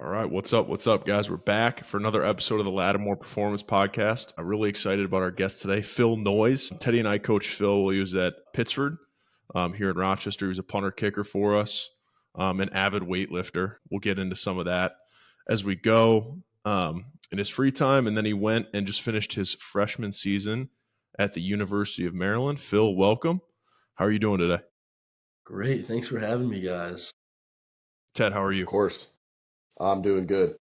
All right, what's up? What's up, guys? We're back for another episode of the Lattimore Performance Podcast. I'm really excited about our guest today, Phil Noyes. Teddy and I coach Phil while he was at Pittsford here in Rochester. He was a punter kicker for us, an avid weightlifter. We'll get into some of that as we go in his free time. And then he went and just finished his freshman season at the University of Maryland. Phil, welcome. How are you doing today? Great. Thanks for having me, guys. Ted, how are Of you? course. I'm doing good.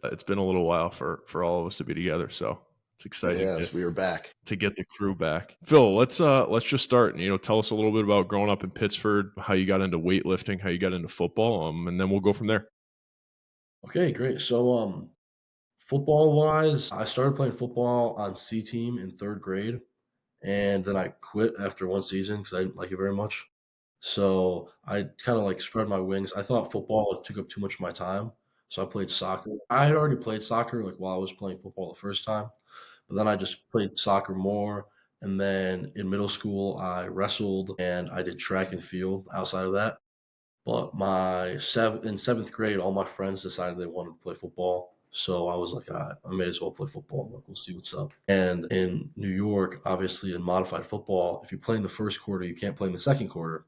It's been a little while for all of us to be together, so it's exciting Yes, we are back. to get the crew back. Phil, let's just start. Tell us a little bit about growing up in Pittsford, how you got into weightlifting, how you got into football, and then we'll go from there. Okay, great. So, football wise, I started playing football on C team in third grade, and then I quit after one season because I didn't like it very much. So I kind of like spread my wings. I thought football took up too much of my time, so I played soccer. I had already played soccer like while I was playing football the first time, but then I just played soccer more. And then in middle school, I wrestled and I did track and field outside of that. But in seventh grade, all my friends decided they wanted to play football. So I was like, I may as well play football. Like, we'll see what's up. And in New York, obviously, in modified football, if you play in the first quarter, you can't play in the second quarter.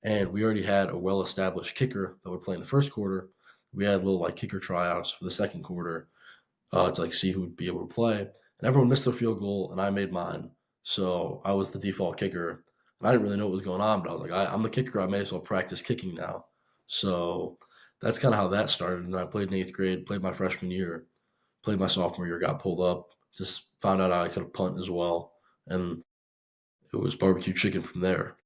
And we already had a well-established kicker that would play in the first quarter. We had little like kicker tryouts for the second quarter to like see who would be able to play. And everyone missed their field goal, and I made mine. So I was the default kicker. And I didn't really know what was going on, but I was like, I'm the kicker. I may as well practice kicking now. So that's kind of how that started. And then I played in eighth grade, played my freshman year, played my sophomore year, got pulled up, just found out I could punt as well. And it was barbecue chicken from there.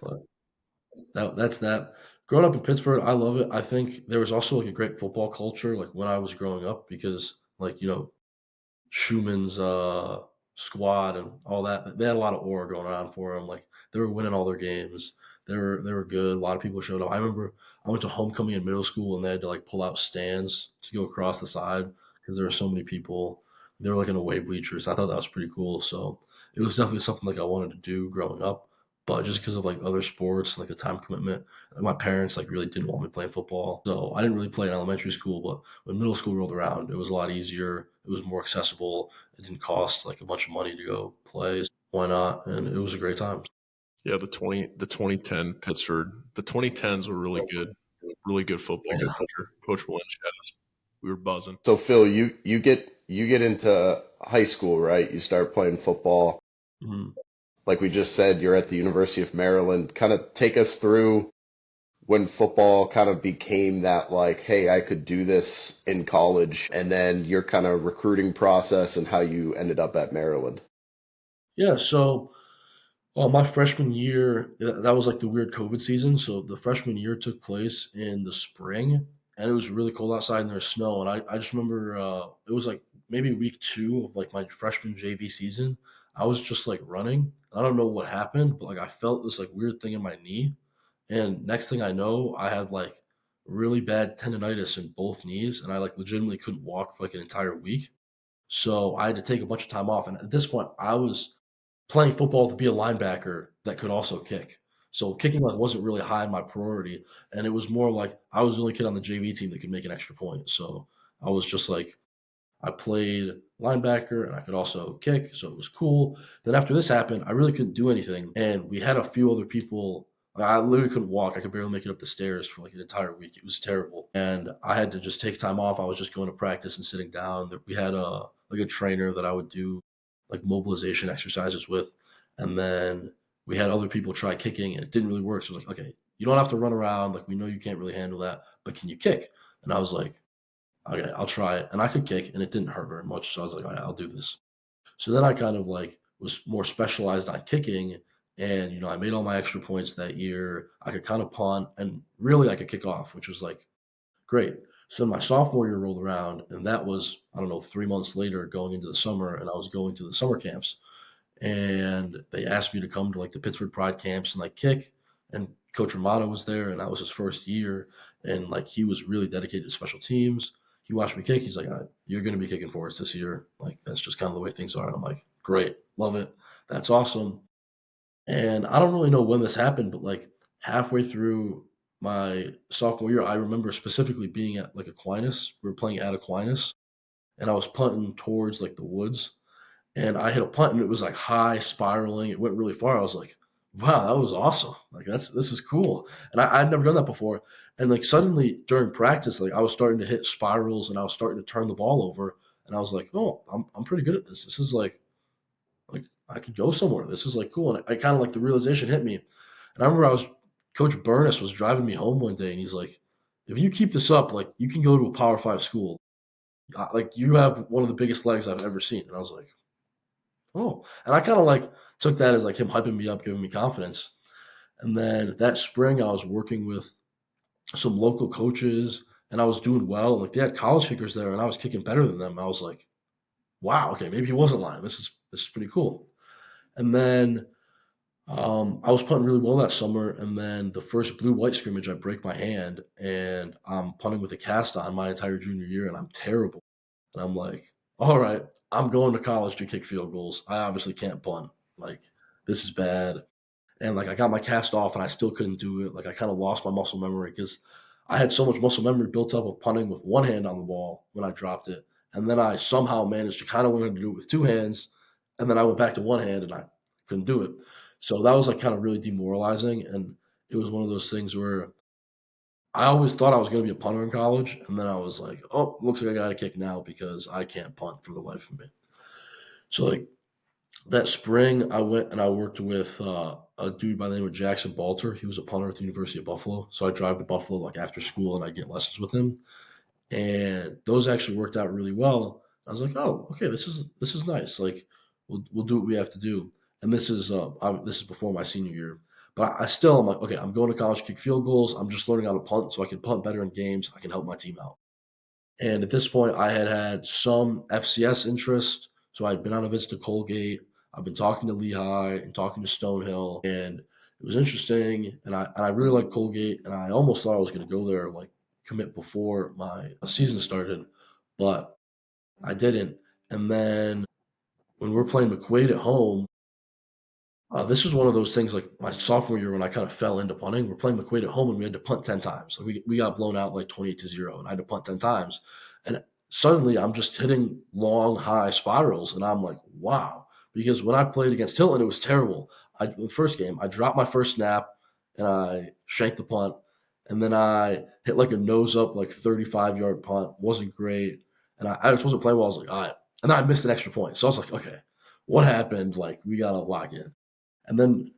But that's that. Growing up in Pittsburgh, I love it. I think there was also like a great football culture like when I was growing up because like, Schumann's squad and all that. They had a lot of aura going on for them. Like they were winning all their games. They were good. A lot of people showed up. I remember I went to homecoming in middle school and they had to like pull out stands to go across the side because there were so many people. They were like in away bleachers. I thought that was pretty cool. So it was definitely something like I wanted to do growing up. But just because of like other sports, like the time commitment, my parents like really didn't want me playing football. So I didn't really play in elementary school, but when middle school rolled around, it was a lot easier. It was more accessible. It didn't cost like a bunch of money to go play. Why not? And it was a great time. Yeah, the 2010 Pittsford, the 2010s were really good football Yeah. culture. Coach Lynch had us. We were buzzing. So Phil, you get into high school, right? You start playing football. Mhm. Like we just said, you're at the University of Maryland. Kind of take us through when football kind of became that like, hey, I could do this in college, and then your kind of recruiting process and how you ended up at Maryland. Yeah. So my freshman year, that was like the weird COVID season. So the freshman year took place in the spring, and it was really cold outside and there's snow. And I just remember it was like maybe week two of like my freshman JV season. I was just like running. I don't know what happened, but like I felt this like weird thing in my knee. And next thing I know, I had like really bad tendonitis in both knees, and I like legitimately couldn't walk for like an entire week. So I had to take a bunch of time off. And at this point, I was playing football to be a linebacker that could also kick. So kicking like wasn't really high in my priority, and it was more like I was the only kid on the JV team that could make an extra point. So I was just like I played linebacker and I could also kick, so it was cool. Then after this happened, I really couldn't do anything, and we had a few other people. I literally couldn't walk. I could barely make it up the stairs for like an entire week. It was terrible, and I had to just take time off. I was just going to practice and sitting down. We had a trainer that I would do like mobilization exercises with, and then we had other people try kicking, and it didn't really work. So it was like, okay, you don't have to run around. Like we know you can't really handle that, but can you kick? And I was like, okay, I'll try it. And I could kick and it didn't hurt very much. So I was like, all right, I'll do this. So then I kind of like was more specialized on kicking. And, I made all my extra points that year. I could kind of punt and really I could kick off, which was like great. So then my sophomore year rolled around and that was, I don't know, 3 months later going into the summer and I was going to the summer camps and they asked me to come to like the Pittsburgh Pride camps and like kick. And Coach Romano was there, and that was his first year, and like he was really dedicated to special teams. He watched me kick. He's like, "You're going to be kicking for us this year. Like that's just kind of the way things are." And I'm like, "Great, love it. That's awesome." And I don't really know when this happened, but like halfway through my sophomore year, I remember specifically being at like Aquinas. We were playing at Aquinas, and I was punting towards like the woods, and I hit a punt, and it was like high spiraling. It went really far. I was like, "Wow, that was awesome! Like this is cool." And I'd never done that before. And like suddenly during practice, like I was starting to hit spirals, and I was starting to turn the ball over, and I was like, "Oh, I'm pretty good at this. This is like I could go somewhere. This is like cool." And I kind of like the realization hit me. And I remember Coach Burness was driving me home one day, and he's like, "If you keep this up, like you can go to a Power Five school. Like you have one of the biggest legs I've ever seen." And I was like, "Oh," and I kind of like took that as like him hyping me up, giving me confidence. And then that spring, I was working with some local coaches, and I was doing well. Like they had college kickers there, and I was kicking better than them. I was like, "Wow, okay, maybe he wasn't lying. This is pretty cool." And then I was punting really well that summer, and then the first blue-white scrimmage, I break my hand, and I'm punting with a cast on my entire junior year, and I'm terrible. And I'm like, all right, I'm going to college to kick field goals. I obviously can't punt. Like, this is bad. And like, I got my cast off, and I still couldn't do it. Like, I kind of lost my muscle memory because I had so much muscle memory built up of punting with one hand on the ball when I dropped it, and then I somehow managed to kind of learn to do it with two hands, and then I went back to one hand, and I couldn't do it. So that was like kind of really demoralizing, and it was one of those things where I always thought I was going to be a punter in college, and then I was like, "Oh, looks like I got to kick now because I can't punt for the life of me." So like that spring, I went and I worked with a dude by the name of Jackson Balter. He was a punter at the University of Buffalo, so I drive to Buffalo like after school, and I get lessons with him, and those actually worked out really well. I was like, "Oh, okay, this is nice. Like, we'll do what we have to do." And this is before my senior year, but I still I'm like, okay, I'm going to college to kick field goals. I'm just learning how to punt, so I can punt better in games. I can help my team out. And at this point, I had had some FCS interest, so I'd been on a visit to Colgate. I've been talking to Lehigh and talking to Stonehill, and it was interesting. And I really liked Colgate, and I almost thought I was going to go there like commit before my season started, but I didn't. And then when we're playing McQuaid at home, this was one of those things like my sophomore year when I kind of fell into punting. We're playing McQuaid at home and we had to punt 10 times. Like we got blown out like 28-0 and I had to punt 10 times. And suddenly I'm just hitting long, high spirals. And I'm like, wow. Because when I played against Hilton, it was terrible. The first game, I dropped my first snap and I shanked the punt. And then I hit like a nose up, like 35-yard punt. Wasn't great. And I just wasn't playing well. I was like, all right. And then I missed an extra point. So I was like, okay, what happened? Like, we got to lock in. And then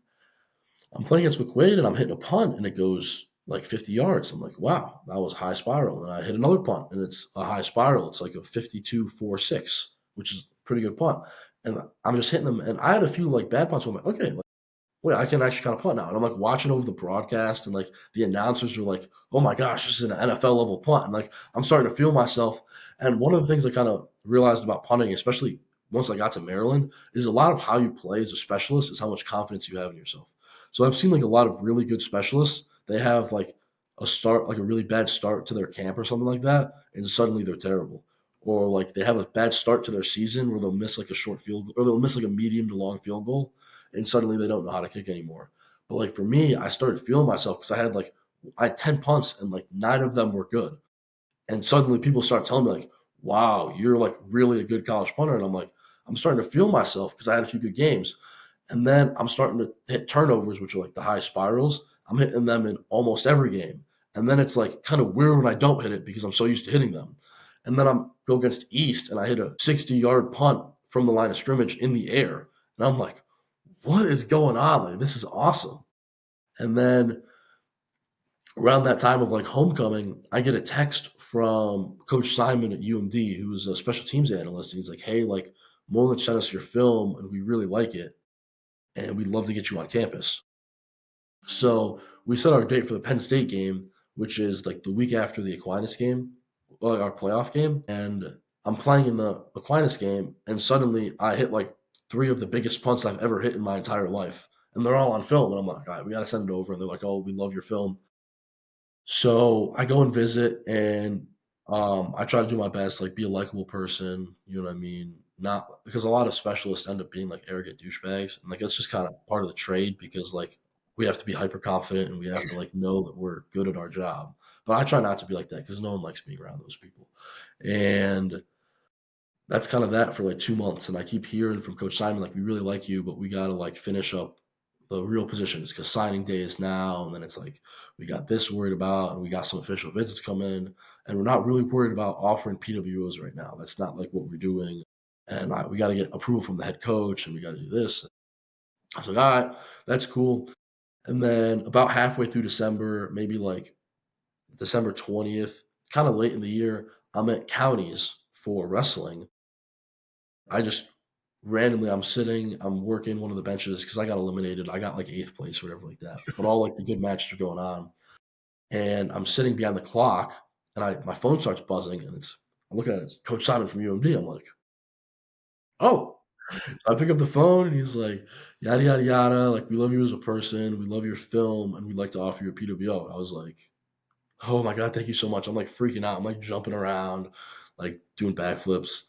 I'm playing against McQuaid and I'm hitting a punt and it goes like 50 yards. I'm like, wow, that was a high spiral. And I hit another punt and it's a high spiral. It's like a 52-4-6, which is a pretty good punt. And I'm just hitting them. And I had a few like bad punts. Where I'm like, okay, like, wait, I can actually kind of punt now. And I'm like watching over the broadcast and like the announcers are like, oh my gosh, this is an NFL level punt. And like I'm starting to feel myself. And one of the things I kind of realized about punting, especially once I got to Maryland, is a lot of how you play as a specialist is how much confidence you have in yourself. So I've seen like a lot of really good specialists. They have like like a really bad start to their camp or something like that, and suddenly they're terrible. Or like they have a bad start to their season where they'll miss like a short field goal, or they'll miss like a medium to long field goal, and suddenly they don't know how to kick anymore. But like for me, I started feeling myself because I had 10 punts and like nine of them were good. And suddenly people start telling me like, wow, you're like really a good college punter. And I'm like, I'm starting to feel myself because I had a few good games. And then I'm starting to hit turnovers, which are like the high spirals. I'm hitting them in almost every game. And then it's like kind of weird when I don't hit it because I'm so used to hitting them. And then I'm go against East and I hit a 60-yard punt from the line of scrimmage in the air. And I'm like, what is going on? Like, this is awesome. And then around that time of like homecoming, I get a text from Coach Simon at UMD, who's a special teams analyst. And he's like, hey, like, Moreland sent us your film and we really like it. And we'd love to get you on campus. So we set our date for the Penn State game, which is like the week after the Aquinas game, our playoff game. And I'm playing in the Aquinas game, and suddenly I hit like three of the biggest punts I've ever hit in my entire life. And they're all on film. And I'm like, all right, we got to send it over. And they're like, oh, we love your film. So I go and visit, and I try to do my best, like be a likable person. You know what I mean? Not because a lot of specialists end up being like arrogant douchebags, and like that's just kind of part of the trade. Because like we have to be hyper confident and we have to like know that we're good at our job. But I try not to be like that because no one likes being around those people. And that's kind of that for like 2 months. And I keep hearing from Coach Simon, like, we really like you, but we got to like finish up the real positions because signing day is now. And then it's like, we got this worried about, and we got some official visits coming. And we're not really worried about offering PWOs right now. That's not like what we're doing. And we got to get approval from the head coach and we got to do this. I was like, all right, that's cool. And then about halfway through December, maybe like December 20th, kind of late in the year, I'm at counties for wrestling. I just randomly, I'm working one of the benches because I got eliminated. I got like eighth place or whatever like that. But all like the good matches are going on. And I'm sitting behind the clock and my phone starts buzzing and I'm looking at it, it's Coach Simon from UMD. I'm like, oh. So I pick up the phone and he's like, yada yada yada. Like, we love you as a person, we love your film, and we'd like to offer you a PWO. I was like, oh my God, thank you so much. I'm like freaking out. I'm like jumping around, like doing backflips.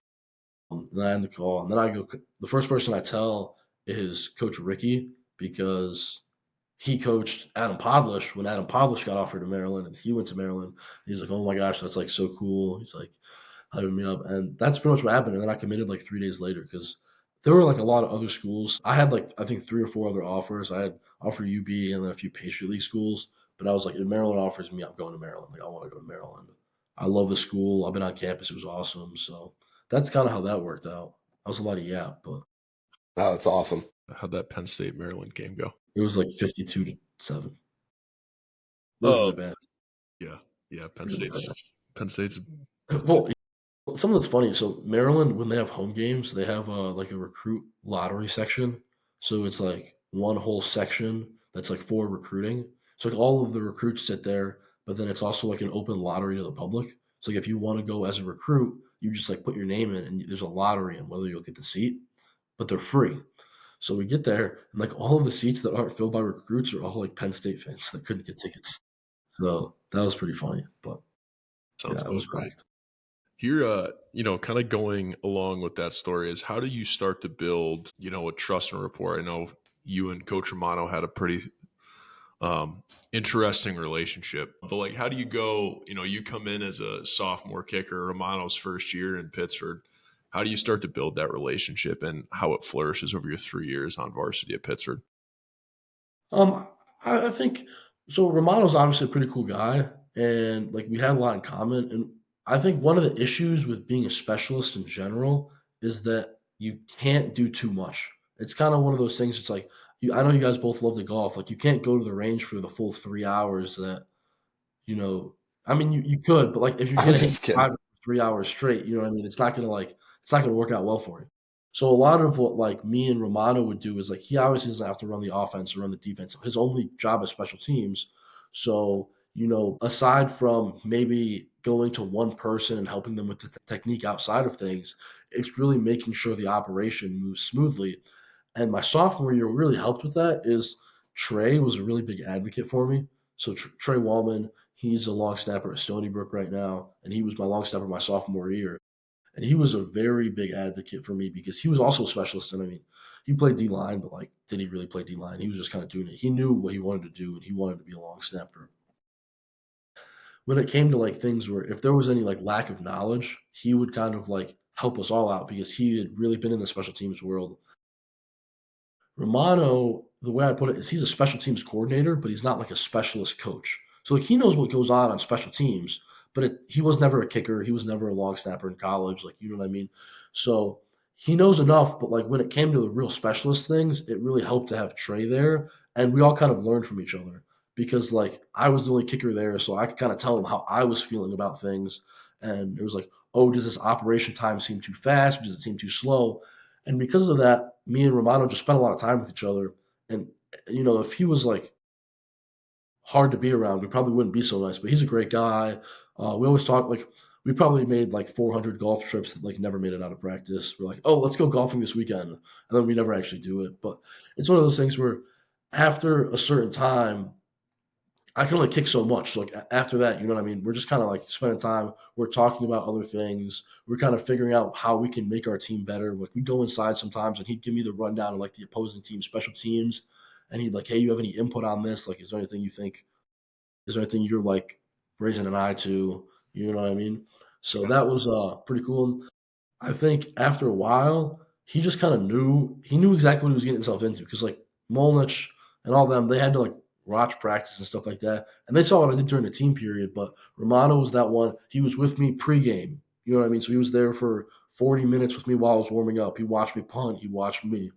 Then I end the call, and then I go. The first person I tell is Coach Ricky because he coached Adam Podlish when Adam Podlish got offered to Maryland, and he went to Maryland. He's like, "Oh my gosh, that's like so cool." He's like hyping me up, and that's pretty much what happened. And then I committed like 3 days later because there were like a lot of other schools. I had like I think 3 or 4 other offers. I had offer UB and then a few Patriot League schools, but I was like, if Maryland offers me, I'm going to Maryland. Like, I want to go to Maryland. I love the school. I've been on campus. It was awesome. So that's kind of how that worked out. That was a lot of yap, but Oh, that's awesome. How'd that Penn State Maryland game go? it was like 52-7. It was Oh, really bad. yeah. Yeah. Really Penn State's bad. Well, something that's funny. So Maryland, when they have home games, they have like a recruit lottery section. So it's like one whole section that's like for recruiting. So like all of the recruits sit there, but then it's also like an open lottery to the public. So like if you want to go as a recruit, you just like put your name in, and there's a lottery on whether you'll get the seat, but they're free. So we get there, and like all of the seats that aren't filled by recruits are all like Penn State fans that couldn't get tickets. So that was pretty funny, but sounds yeah, it about was right. packed. Here, kind of going along with that story is how do you start to build, a trust and rapport? I know you and Coach Romano had a pretty interesting relationship, but like, how do you go? You come in as a sophomore kicker, Romano's first year in Pittsburgh. How do you start to build that relationship and how it flourishes over your 3 years on varsity at Pittsburgh? Um, I think so. Romano's obviously a pretty cool guy, and like we had a lot in common. And I think one of the issues with being a specialist in general is that you can't do too much. It's kind of one of those things. It's like I know you guys both love the golf. Like, you can't go to the range for the full 3 hours that you know, I mean, you could, but, like, if you're I'm gonna hit just kidding. 5 or 3 hours straight, you know what I mean? It's not gonna work out well for you. So a lot of what, like, me and Romano would do is, like, he obviously doesn't have to run the offense or run the defense. His only job is special teams. So, aside from maybe going to one person and helping them with the technique outside of things, it's really making sure the operation moves smoothly. And my sophomore year, what really helped with that is Trey was a really big advocate for me. So Trey Wallman, he's a long snapper at Stony Brook right now, and he was my long snapper my sophomore year. And he was a very big advocate for me because he was also a specialist. And I mean, he played D line, but like, did he really play D line? He was just kind of doing it. He knew what he wanted to do, and he wanted to be a long snapper. When it came to like things where if there was any like lack of knowledge, he would kind of like help us all out because he had really been in the special teams world. Romano, the way I put it is he's a special teams coordinator, but he's not like a specialist coach. So like he knows what goes on special teams, but he was never a kicker. He was never a long snapper in college. Like, you know what I mean? So he knows enough, but like when it came to the real specialist things, it really helped to have Trey there. And we all kind of learned from each other because like I was the only kicker there. So I could kind of tell him how I was feeling about things. And it was like, oh, does this operation time seem too fast? Does it seem too slow? And because of that, me and Romano just spent a lot of time with each other. And if he was like hard to be around, we probably wouldn't be so nice. But he's a great guy. We always talk like we probably made like 400 golf trips that like never made it out of practice. We're like, oh, let's go golfing this weekend, and then we never actually do it. But it's one of those things where after a certain time, I can only kick so much. So, like after that, you know what I mean? We're just kind of like spending time. We're talking about other things. We're kind of figuring out how we can make our team better. Like we go inside sometimes, and he'd give me the rundown of like the opposing team special teams, and he'd like, hey, you have any input on this? Like, is there anything you're like raising an eye to? You know what I mean? So Gotcha. that was pretty cool. I think after a while, he just kind of knew exactly what he was getting himself into because like Molnich and all them, they had to like watch practice and stuff like that, and they saw what I did during the team period. But Romano was that one. He was with me pregame. You know what I mean? So he was there for 40 minutes with me while I was warming up. He watched me punt. He watched me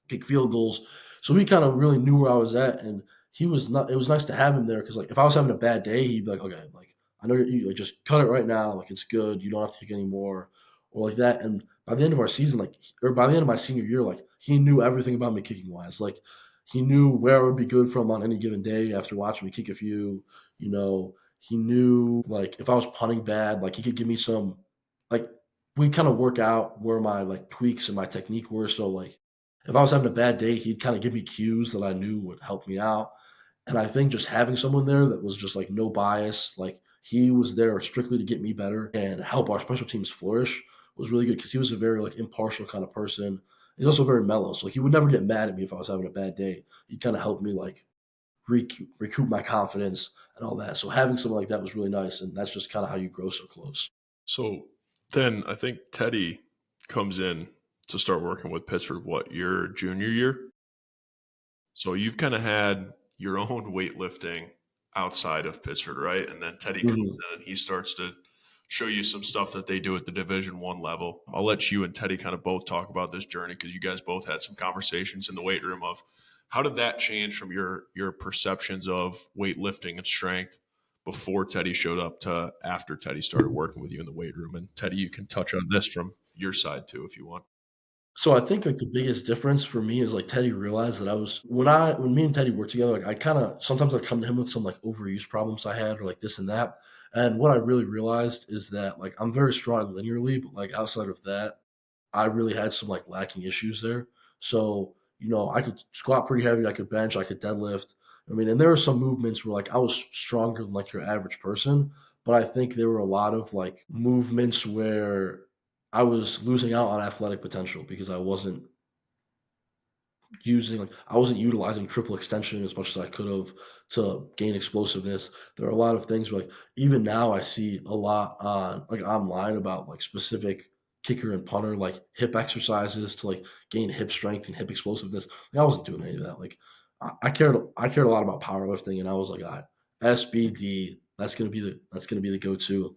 kick field goals. So he kind of really knew where I was at, and he was not. It was nice to have him there because like if I was having a bad day, he'd be like, okay, like I know you like just cut it right now, like it's good. You don't have to take any more or like that. And by the end of our season, like or by the end of my senior year, like he knew everything about me kicking wise. Like he knew where I would be good from on any given day after watching me kick a few. You know, he knew like if I was punting bad, like he could give me some like we kind of work out where my like tweaks and my technique were. So like if I was having a bad day, he'd kind of give me cues that I knew would help me out. And I think just having someone there that was just like no bias, like he was there strictly to get me better and help our special teams flourish was really good because he was a very like impartial kind of person. He's also very mellow, so he would never get mad at me if I was having a bad day. He'd kind of help me like recoup my confidence and all that. So having someone like that was really nice, and that's just kind of how you grow so close. So then I think Teddy comes in to start working with Pittsburgh, what, your junior year? So you've kind of had your own weightlifting outside of Pittsburgh, right? And then Teddy comes Mhm. in and he starts to show you some stuff that they do at the Division 1 level. I'll let you and Teddy kind of both talk about this journey because you guys both had some conversations in the weight room of how did that change from your perceptions of weightlifting and strength before Teddy showed up to after Teddy started working with you in the weight room. And Teddy, you can touch on this from your side too if you want. So I think like the biggest difference for me is like Teddy realized that I was when me and Teddy worked together, like I kind of sometimes I'd come to him with some like overuse problems I had or like this and that. And what I really realized is that like I'm very strong linearly, but like outside of that, I really had some like lacking issues there. So, I could squat pretty heavy, I could bench, I could deadlift. I mean, and there were some movements where like I was stronger than like your average person, but I think there were a lot of like movements where I was losing out on athletic potential because I wasn't utilizing triple extension as much as I could have to gain explosiveness. There are a lot of things where, like even now I see a lot on like online about like specific kicker and punter like hip exercises to like gain hip strength and hip explosiveness. Like I wasn't doing any of that. Like I cared a lot about powerlifting and I was like, all right, SBD, that's gonna be the go-to.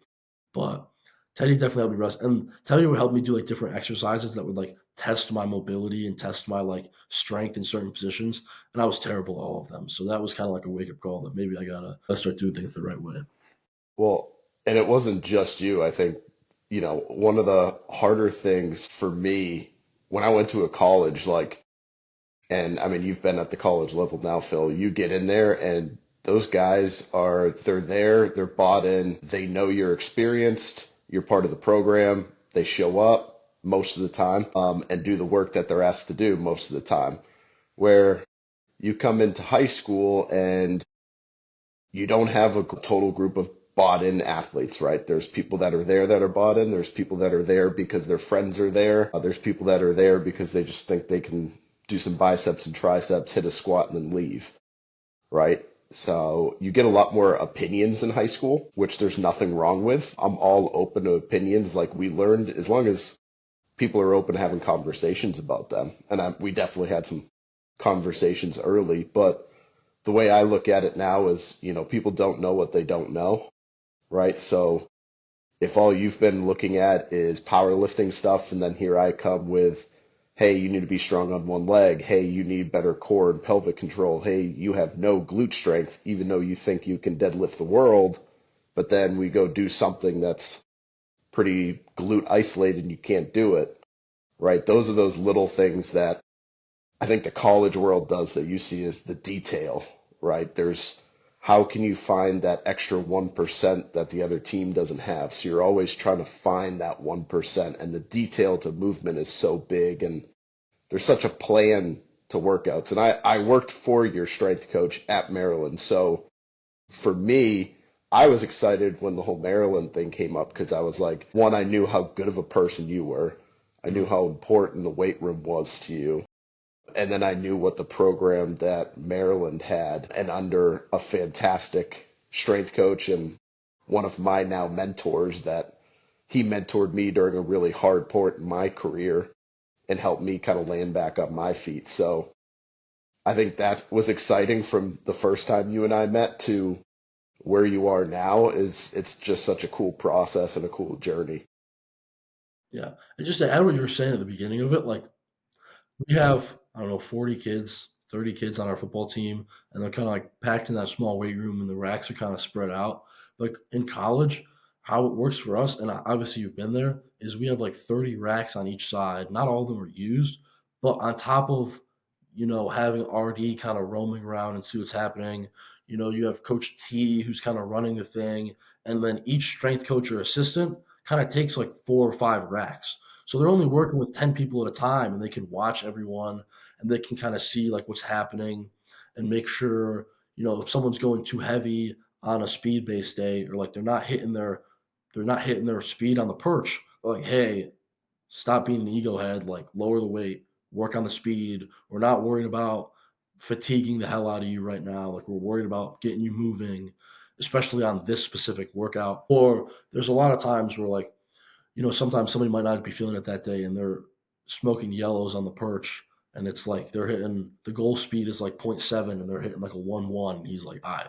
But Teddy definitely helped me rest, and Teddy would help me do like different exercises that would like test my mobility and test my like strength in certain positions. And I was terrible at all of them, so that was kind of like a wake up call that maybe I gotta start doing things the right way. Well, and it wasn't just you. I think, one of the harder things for me when I went to a college, like, and I mean, you've been at the college level now, Phil, you get in there and those guys they're there, they're bought in, they know you're experienced, you're part of the program, they show up most of the time, and do the work that they're asked to do most of the time. Where you come into high school and you don't have a total group of bought in athletes, right? There's people that are there that are bought in. There's people that are there because their friends are there. There's people that are there because they just think they can do some biceps and triceps, hit a squat, and then leave, right? So you get a lot more opinions in high school, which there's nothing wrong with. I'm all open to opinions like we learned as long as people are open to having conversations about them. And we definitely had some conversations early, but the way I look at it now is, people don't know what they don't know, right? So if all you've been looking at is powerlifting stuff, and then here I come with, hey, you need to be strong on one leg. Hey, you need better core and pelvic control. Hey, you have no glute strength, even though you think you can deadlift the world. But then we go do something that's pretty glute isolated and you can't do it, right? Those are those little things that I think the college world does that you see as the detail, right? There's how can you find that extra 1% that the other team doesn't have? So you're always trying to find that 1%, and the detail to movement is so big, and there's such a plan to workouts. And I worked for your strength coach at Maryland. So for me, I was excited when the whole Maryland thing came up because I was like, one, I knew how good of a person you were. I knew Mhm. how important the weight room was to you. And then I knew what the program that Maryland had, and under a fantastic strength coach and one of my now mentors that he mentored me during a really hard point in my career and helped me kind of land back on my feet. So I think that was exciting from the first time you and I met to where you are now. Is it's just such a cool process and a cool journey. Yeah. And just to add what you were saying at the beginning of it, like we have, I don't know, 40 kids, 30 kids on our football team, and they're kind of like packed in that small weight room, and the racks are kind of spread out. Like in college, how it works for us, and obviously you've been there, is we have like 30 racks on each side. Not all of them are used, but on top of, having RD kind of roaming around and see what's happening, you have Coach T who's kind of running the thing, and then each strength coach or assistant kind of takes like 4 or 5 racks. So they're only working with 10 people at a time, and they can watch everyone, and they can kind of see like what's happening and make sure, if someone's going too heavy on a speed based day, or like they're not hitting their speed on the perch. They're like, hey, stop being an ego head, like lower the weight, work on the speed. We're not worried about fatiguing the hell out of you right now. Like we're worried about getting you moving, especially on this specific workout. Or there's a lot of times where like, sometimes somebody might not be feeling it that day and they're smoking yellows on the perch. And it's like they're hitting the goal speed is like zero point 0.7 and they're hitting like a 1-1. And he's like, all right,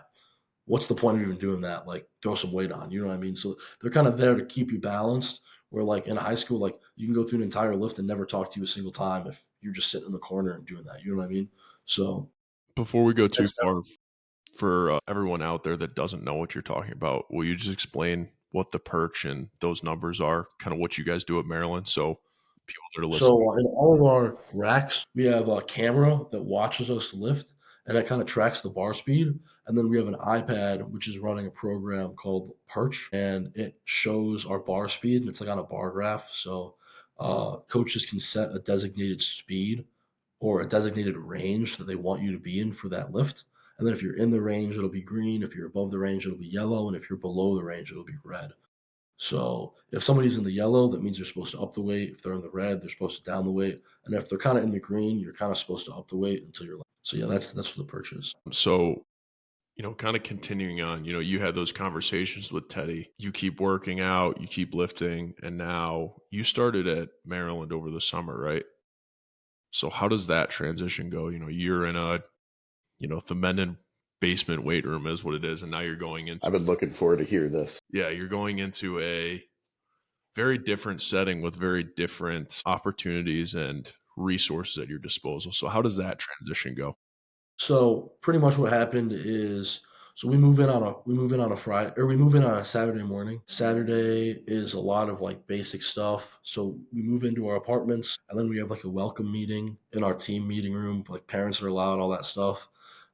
what's the point of even doing that? Like throw some weight on, you know what I mean? So they're kind of there to keep you balanced. Where like in high school, like you can go through an entire lift and never talk to you a single time if you're just sitting in the corner and doing that. You know what I mean? So Before we go too that's far, for everyone out there that doesn't know what you're talking about, will you just explain what the perch and those numbers are, kind of what you guys do at Maryland, so people that are listening? So in all of our racks, we have a camera that watches us lift, and it kind of tracks the bar speed. And then we have an iPad which is running a program called Perch, and it shows our bar speed, and it's like on a bar graph. So coaches can set a designated speed or a designated range that they want you to be in for that lift. And then if you're in the range, it'll be green. If you're above the range, it'll be yellow. And if you're below the range, it'll be red. So if somebody's in the yellow, that means they're supposed to up the weight. If they're in the red, they're supposed to down the weight. And if they're kind of in the green, you're kind of supposed to up the weight until you're like. So yeah, that's what the perch is. So, kind of continuing on, you had those conversations with Teddy. You keep working out, you keep lifting, and now you started at Maryland over the summer, right? So how does that transition go? You're in a, the men basement weight room is what it is, and now you're going into, I've been looking forward to hear this. yeah, you're going into a very different setting with very different opportunities and resources at your disposal. So how does that transition go? So pretty much what happened is, so we move in on a Friday, or we move in on a Saturday morning. Saturday is a lot of like basic stuff. So we move into our apartments, and then we have like a welcome meeting in our team meeting room. Like parents are allowed, all that stuff.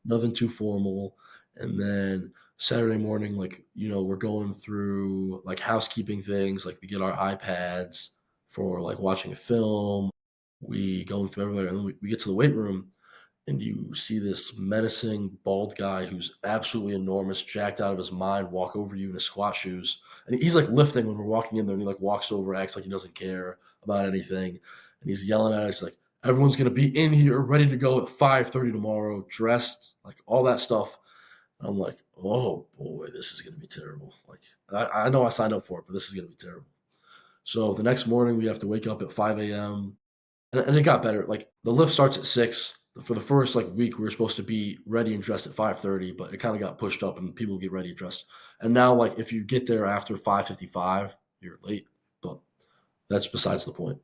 Nothing too formal. And then Saturday morning, like we're going through like housekeeping things. Like we get our iPads for like watching a film. We going through everywhere, and then we get to the weight room, and you see this menacing bald guy who's absolutely enormous, jacked out of his mind, walk over to you in his squat shoes. And he's like lifting when we're walking in there, and he like walks over, acts like he doesn't care about anything. And he's yelling at us like, everyone's gonna be in here ready to go at 5:30 tomorrow, dressed, like all that stuff. And I'm like, oh boy, this is gonna be terrible. Like I know I signed up for it, but this is gonna be terrible. So the next morning we have to wake up at 5 a.m. And it got better. Like the lift starts at 6. For the first like week, we were supposed to be ready and dressed at 5:30, but it kind of got pushed up, and people get ready and dressed. And now, like if you get there after 5:55, you're late. But that's besides the point.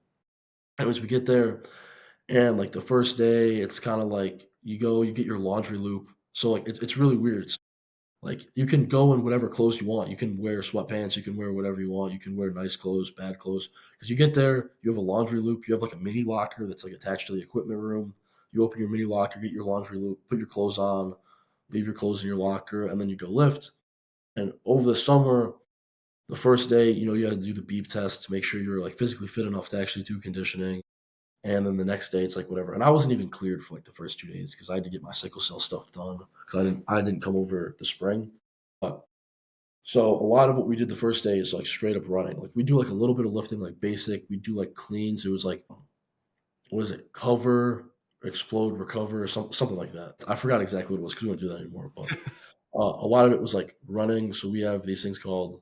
Anyways, we get there, and like the first day, it's kind of like you go, you get your laundry loop. So like it's really weird. Like you can go in whatever clothes you want. You can wear sweatpants. You can wear whatever you want. You can wear nice clothes, bad clothes. Because you get there, you have a laundry loop. You have like a mini locker that's like attached to the equipment room. You open your mini locker, get your laundry loop, put your clothes on, leave your clothes in your locker, and then you go lift. And over the summer, the first day, you had to do the beep test to make sure you're like physically fit enough to actually do conditioning. And then the next day, it's like whatever. And I wasn't even cleared for like the first 2 days because I had to get my sickle cell stuff done because I didn't come over the spring. But so a lot of what we did the first day is like straight up running. Like we do like a little bit of lifting, like basic. We do like cleans. It was like what is it? Cover. explode, recover, or something like that. I forgot exactly what it was because we don't do that anymore. But a lot of it was like running. So we have these things called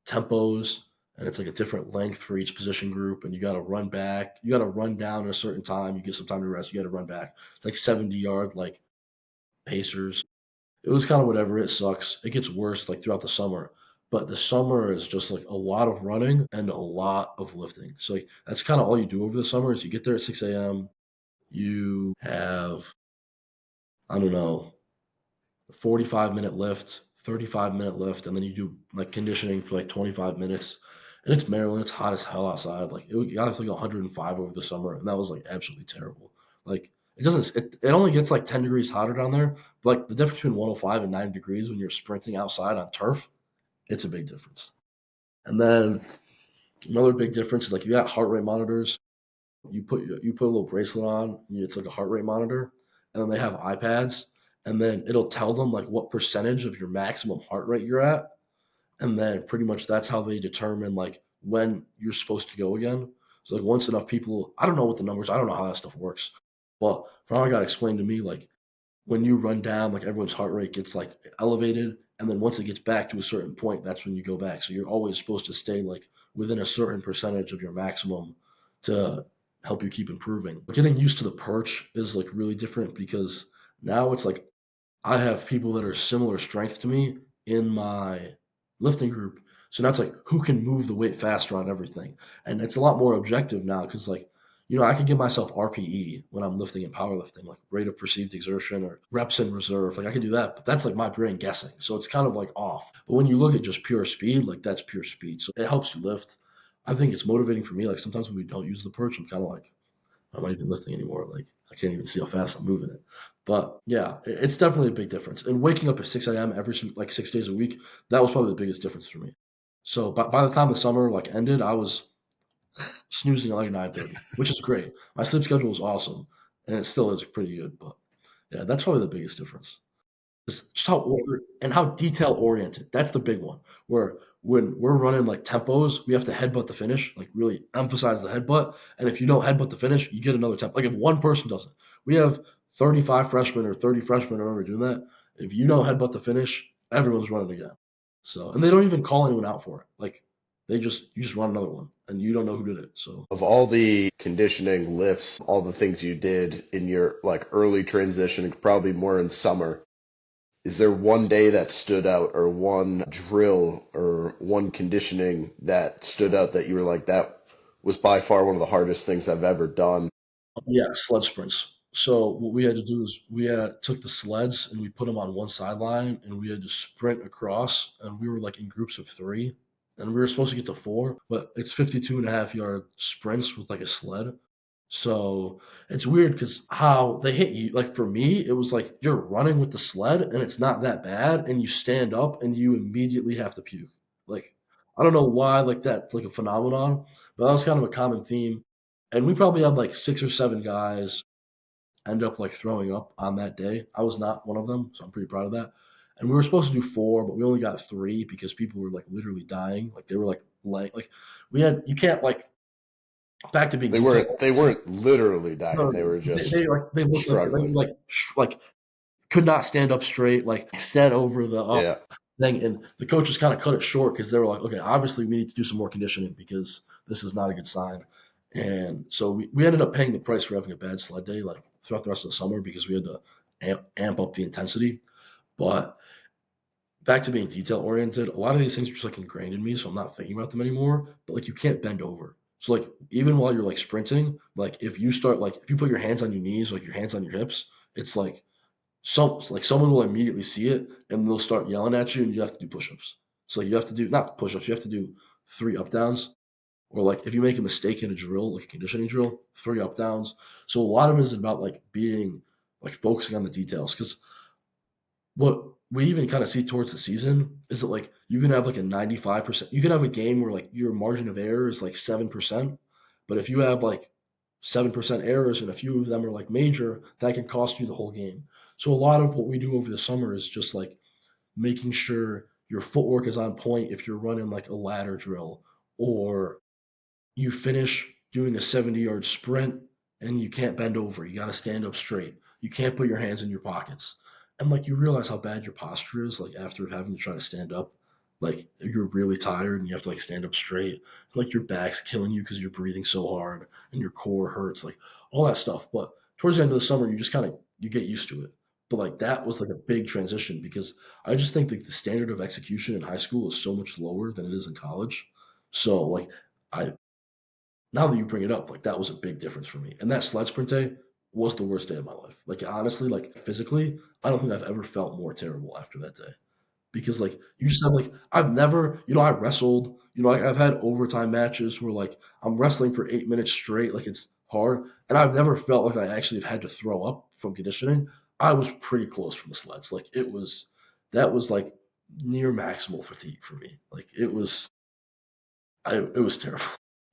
tempos, and it's like a different length for each position group. And you got to run back. You got to run down at a certain time. You get some time to rest. You got to run back. It's like 70-yard like pacers. It was kind of whatever. It sucks. It gets worse like throughout the summer. But the summer is just like a lot of running and a lot of lifting. So like, that's kind of all you do over the summer is you get there at 6 a.m. You have, I don't know, 45-minute lift, 35-minute lift, and then you do like conditioning for like 25 minutes. And it's Maryland, it's hot as hell outside. Like it got like 105 over the summer, and that was like absolutely terrible. Like it only gets like 10 degrees hotter down there, but like the difference between 105 and 90 degrees when you're sprinting outside on turf, it's a big difference. And then another big difference is like you got heart rate monitors. You put a little bracelet on, and it's like a heart rate monitor, and then they have iPads, and then it'll tell them like what percentage of your maximum heart rate you're at, and then pretty much that's how they determine like when you're supposed to go again. So like once enough people, I don't know what the numbers, I don't know how that stuff works, but from how I got explained to me, like when you run down, like everyone's heart rate gets like elevated, and then once it gets back to a certain point, that's when you go back. So you're always supposed to stay like within a certain percentage of your maximum to help you keep improving. But getting used to the perch is like really different because now it's like I have people that are similar strength to me in my lifting group. So now it's like who can move the weight faster on everything. And it's a lot more objective now because like, I can give myself RPE when I'm lifting and powerlifting, like rate of perceived exertion or reps in reserve. Like I can do that, but that's like my brain guessing. So it's kind of like off. But when you look at just pure speed, like that's pure speed. So it helps you lift. I think it's motivating for me. Like sometimes when we don't use the perch, I'm kind of like, I'm not even lifting anymore. Like I can't even see how fast I'm moving it. But yeah, it's definitely a big difference. And waking up at 6 a.m. like 6 days a week, that was probably the biggest difference for me. So by the time the summer like ended, I was snoozing at like 9:30, which is great. My sleep schedule was awesome, and it still is pretty good. But yeah, that's probably the biggest difference. Just how order and how detail oriented. That's the big one. Where when we're running like tempos, we have to headbutt the finish, like really emphasize the headbutt. And if you don't headbutt the finish, you get another tempo. Like if one person doesn't, we have 35 freshmen or 30 freshmen or whatever doing that. If you don't headbutt the finish, everyone's running again. So and they don't even call anyone out for it. Like you just run another one and you don't know who did it. So Of all the conditioning lifts, all the things you did in your like early transition, probably more in summer, is there one day that stood out or one drill or one conditioning that stood out that you were like, that was by far one of the hardest things I've ever done? yeah, sled sprints. So what we had to do is we took the sleds and we put them on one sideline and we had to sprint across and we were like in groups of three and we were supposed to get to four, but it's 52.5-yard sprints with like a sled. So it's weird because how they hit you, like for me, it was like you're running with the sled and it's not that bad and you stand up and you immediately have to puke. Like, I don't know why, like that's like a phenomenon, but that was kind of a common theme. And we probably had like 6 or 7 guys end up like throwing up on that day. I was not one of them, so I'm pretty proud of that. And we were supposed to do four, but we only got three because people were like literally dying. Like they were like we had you can't like back to being They detail weren't they weren't literally dying. They oriented. were just They looked like struggling. like could not stand up straight, like stand over the Yeah. thing. And the coaches kind of cut it short because they were like, okay, obviously we need to do some more conditioning because this is not a good sign. And so we ended up paying the price for having a bad sled day, like throughout the rest of the summer because we had to amp up the intensity. But back to being detail oriented, a lot of these things are just like ingrained in me, so I'm not thinking about them anymore. But like you can't bend over. So like even while you're like sprinting, like if you put your hands on your knees, like your hands on your hips, it's like someone will immediately see it and they'll start yelling at you and you have to do push-ups. So you have to do not push-ups, you have to do 3 up downs. Or like if you make a mistake in a drill, like a conditioning drill, 3 up downs. So a lot of it is about like being like focusing on the details. Because what we even kind of see towards the season is that like you can have like a 95%, you can have a game where like your margin of error is like 7%, but if you have like 7% errors and a few of them are like major, that can cost you the whole game. So a lot of what we do over the summer is just like making sure your footwork is on point if you're running like a ladder drill or you finish doing a 70-yard sprint and you can't bend over. You got to stand up straight. You can't put your hands in your pockets. And like you realize how bad your posture is, like after having to try to stand up, like you're really tired and you have to like stand up straight. Like your back's killing you because you're breathing so hard and your core hurts, like all that stuff. But towards the end of the summer, you just kind of you get used to it. But like that was like a big transition because I just think like the standard of execution in high school is so much lower than it is in college. So like I now that you bring it up, like that was a big difference for me. And that sled sprint day was the worst day of my life. Like honestly, like physically, I don't think I've ever felt more terrible after that day. Because like you just have like I've never, I wrestled, like I've had overtime matches where like I'm wrestling for 8 minutes straight, like it's hard. And I've never felt like I actually have had to throw up from conditioning. I was pretty close from the sleds. Like that was like near maximal fatigue for me. Like it was terrible.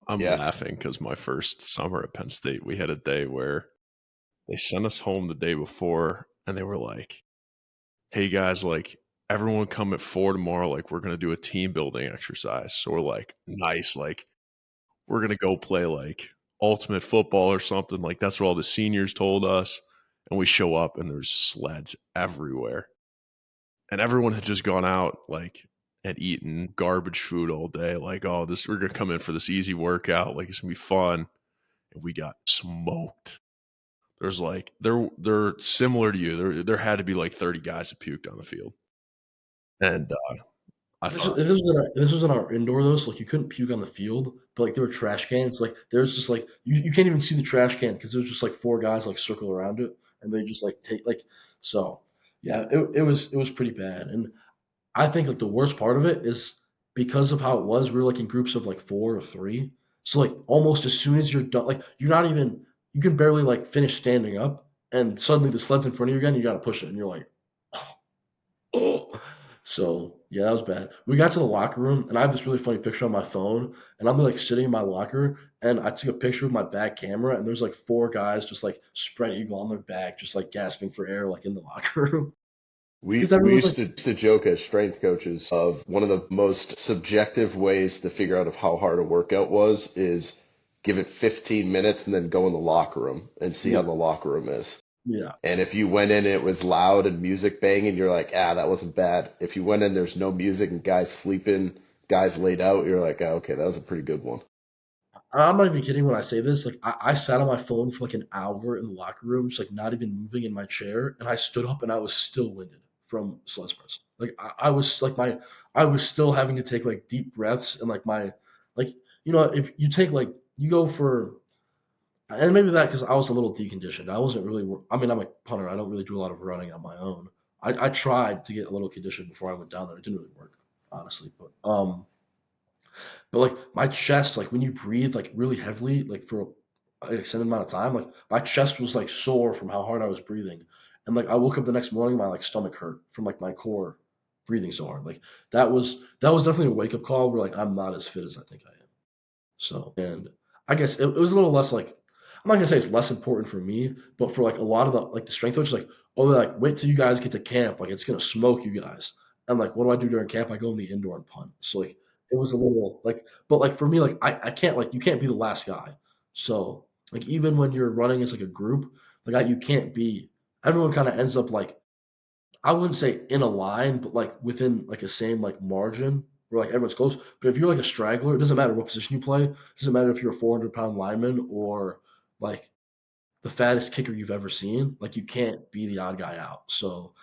I'm Yeah. laughing because my first summer at Penn State, we had a day where they sent us home the day before and they were like, hey guys, like everyone come at 4 tomorrow. Like we're going to do a team building exercise. So we're like, nice. Like we're going to go play like ultimate football or something. Like that's what all the seniors told us. And we show up and there's sleds everywhere. And everyone had just gone out like and eaten garbage food all day. Like, oh, we're going to come in for this easy workout. Like it's going to be fun. And we got smoked. There's like they're similar to you. There had to be like 30 guys that puked on the field, and I This, thought, this was in our, this was in our indoor though, so like you couldn't puke on the field, but like there were trash cans. Like there's just like you can't even see the trash can because there's just like four guys like circle around it, and they just like take like so. Yeah, it was pretty bad, and I think like the worst part of it is because of how it was. We were like in groups of like four or three, so like almost as soon as you're done, like you're not even you can barely like finish standing up, and suddenly the sled's in front of you again. You got to push it, and you're like, oh. So yeah, that was bad. We got to the locker room, and I have this really funny picture on my phone, and I'm like sitting in my locker, and I took a picture with my back camera, and there's like four guys just like spread eagle on their back, just like gasping for air, like in the locker room, because We everyone's like, used to joke as strength coaches of one of the most subjective ways to figure out of how hard a workout was is give it 15 minutes and then go in the locker room and see how yeah, the locker room is. yeah. And if you went in and it was loud and music banging, you're like, that wasn't bad. If you went in, there's no music and guys sleeping, guys laid out, you're like, okay, that was a pretty good one. I'm not even kidding when I say this. Like I sat on my phone for like an hour in the locker room, just like not even moving in my chair, and I stood up and I was still winded from sled sprints. Like I was like I was still having to take like deep breaths and like my like if you take like you go for and maybe that because I was a little deconditioned. I wasn't really. I mean, I'm a punter. I don't really do a lot of running on my own. I tried to get a little conditioned before I went down there. It didn't really work, honestly. But like my chest, like when you breathe like really heavily, like for an extended amount of time, like my chest was like sore from how hard I was breathing. And like I woke up the next morning, my like stomach hurt from like my core breathing so hard. Like that was definitely a wake up call where like I'm not as fit as I think I am. So and I guess it was a little less like I'm not gonna say it's less important for me, but for like a lot of the strength coaches, like, oh, they're like, wait till you guys get to camp, like it's gonna smoke you guys. And like, what do I do during camp? I go in the indoor and punt. So like it was a little like but like for me, like I can't like you can't be the last guy. So like even when you're running as like a group, like you can't be everyone kind of ends up like I wouldn't say in a line, but like within like a same like margin where like everyone's close. But if you're like a straggler, it doesn't matter what position you play. It doesn't matter if you're a 400-pound lineman or like the fattest kicker you've ever seen. Like you can't be the odd guy out. So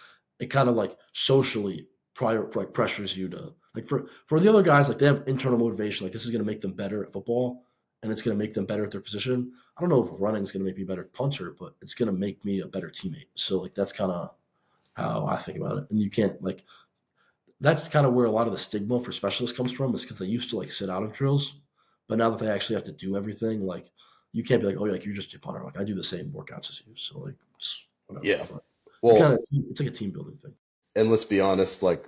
it kind of like socially prior like pressures you to like for the other guys like they have internal motivation. Like this is going to make them better at football and it's going to make them better at their position. I don't know if running is going to make me a better punter, but it's going to make me a better teammate. So like that's kind of how I think about it. And you can't like that's kind of where a lot of the stigma for specialists comes from is because they used to like sit out of drills, but now that they actually have to do everything, like you can't be like, oh, like you're just a punter. Like I do the same workouts as you, so like it's whatever. Yeah. But you kind Well, of it's like a team building thing. and let's be honest, like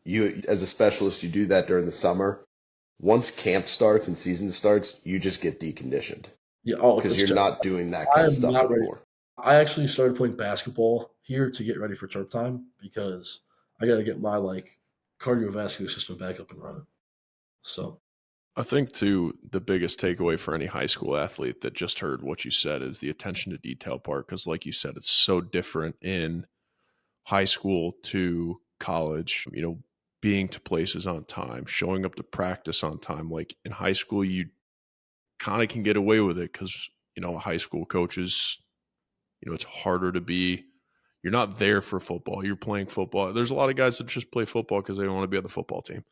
you as a specialist, you do that during the summer. Once camp starts and season starts, you just get deconditioned Yeah. Oh, because it's you're terrible. not doing that I kind of am stuff not ready. anymore. I actually started playing basketball here to get ready for turf time because I got to get my like cardiovascular system back up and running. So I think, too, the biggest takeaway for any high school athlete that just heard what you said is the attention to detail part. Because, like you said, it's so different in high school to college, being to places on time, showing up to practice on time. Like in high school, you kind of can get away with it because, high school coaches, it's harder to be. You're not there for football. You're playing football. There's a lot of guys that just play football because they want to be on the football team.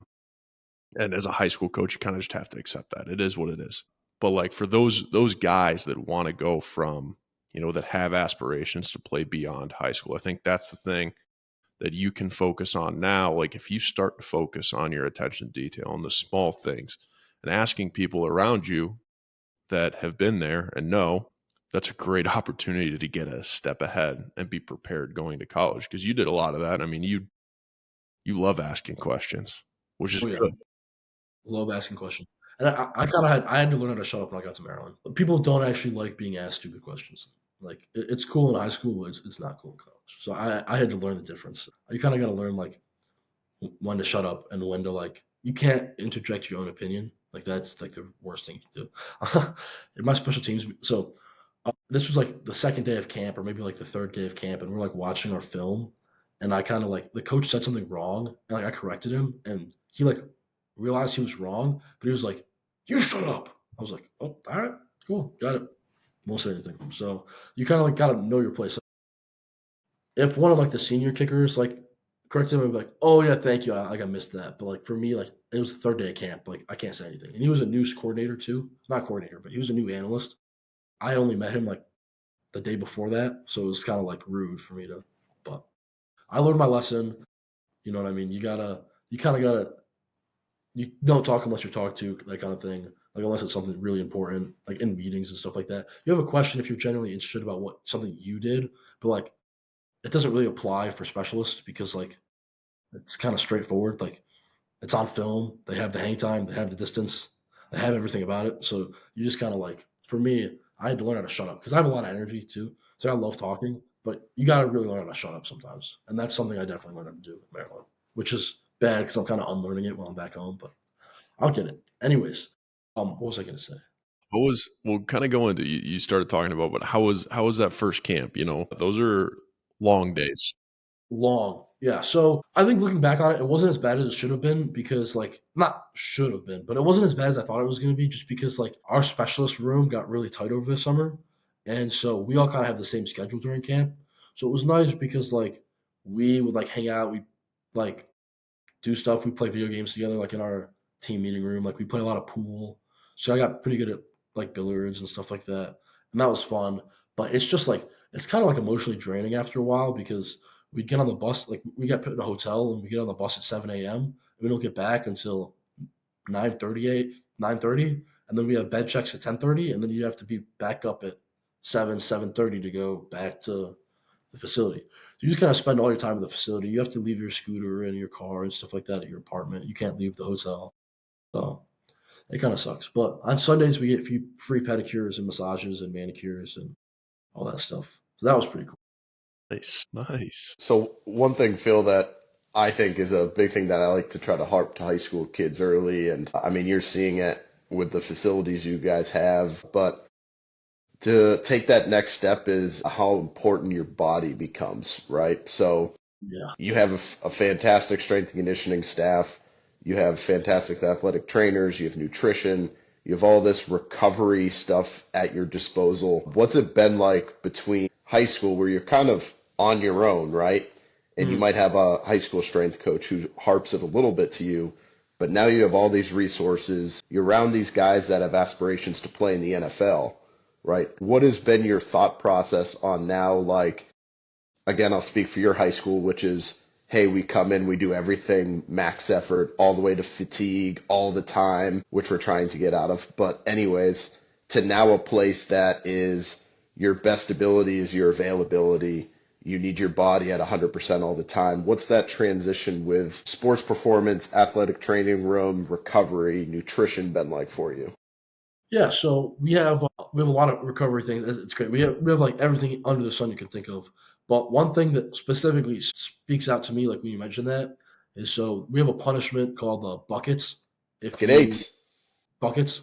And as a high school coach, you kind of just have to accept that. It is what it is. But like for those guys that want to go from, that have aspirations to play beyond high school, I think that's the thing that you can focus on now. Like if you start to focus on your attention to detail on the small things and asking people around you that have been there and know, that's a great opportunity to get a step ahead and be prepared going to college. Because you did a lot of that. I mean, you love asking questions, which is Oh yeah, good. love asking questions. And I kind of had to learn how to shut up when I got to Maryland. People don't actually like being asked stupid questions. Like it's cool in high school, but it's not cool in college. So I had to learn the difference. You kind of got to learn like when to shut up and when to like. You can't interject your own opinion. Like that's like the worst thing you can do. In my special teams, so this was like the second day of camp or maybe like the third day of camp, and we're like watching our film, and I kind of like the coach said something wrong, and like I corrected him, and he like realized he was wrong, but he was like, "You shut up." I was like, "Oh, all right, cool, got it." Won't say anything. So you kind of like got to know your place. If one of like the senior kickers like corrected him, I'd be like, "Oh yeah, thank you." I missed that. But like for me, like it was the third day of camp. Like I can't say anything, and he was a news coordinator too. Not coordinator, but he was a new analyst. I only met him like the day before that, so it was kind of like rude for me to. But I learned my lesson. You know what I mean? You kind of gotta, you don't talk unless you're talked to, that kind of thing. Like unless it's something really important, like in meetings and stuff like that. You have a question if you're genuinely interested about what something you did, but like it doesn't really apply for specialists because like it's kind of straightforward. Like it's on film. They have the hang time. They have the distance. They have everything about it. So you just kind of like, for me, I had to learn how to shut up because I have a lot of energy too. So I love talking, but you got to really learn how to shut up sometimes. And that's something I definitely learned how to do in Maryland, which is bad because I'm kind of unlearning it while I'm back home, but I'll get it. Anyways, what was I going to say? We'll kind of go into you started talking about, but how was that first camp? Those are long days. Long. Yeah. So I think looking back on it, it wasn't as bad as it should have been because, like, not should have been, but it wasn't as bad as I thought it was going to be just because, like, our specialist room got really tight over the summer. And so we all kind of have the same schedule during camp. So it was nice because, like, we would, like, hang out. We, like, do stuff. We play video games together, like in our team meeting room. Like we play a lot of pool. So I got pretty good at like billiards and stuff like that, and that was fun. But it's just like it's kind of like emotionally draining after a while because we get on the bus, like we got put in a hotel, and we get on the bus at 7 a.m. and we don't get back until 9:30, and then we have bed checks at 10:30, and then you have to be back up at 7:30 to go back to the facility. So you just kind of spend all your time in the facility. You have to leave your scooter and your car and stuff like that at your apartment. You can't leave the hotel. So it kind of sucks. But on Sundays, we get a few free pedicures and massages and manicures and all that stuff. So that was pretty cool. Nice, nice. So one thing, Phil, that I think is a big thing that I like to try to harp to high school kids early, and I mean, you're seeing it with the facilities you guys have, but to take that next step is how important your body becomes, right? So Yeah. you have a fantastic strength and conditioning staff. You have fantastic athletic trainers. You have nutrition. You have all this recovery stuff at your disposal. What's it been like between high school where you're kind of on your own, right? And you Mhm. might have a high school strength coach who harps it a little bit to you, but now you have all these resources. You're around these guys that have aspirations to play in the NFL, right? What has been your thought process on now, like, again, I'll speak for your high school, which is, hey, we come in, we do everything max effort, all the way to fatigue all the time, which we're trying to get out of. But anyways, to now a place that is your best ability is your availability. You need your body at 100% all the time. What's that transition with sports performance, athletic training room, recovery, nutrition been like for you? Yeah. So we have a lot of recovery things. It's great. We have like everything under the sun you can think of. But one thing that specifically speaks out to me, like when you mentioned that, is so we have a punishment called buckets. If Bucket you eights. buckets,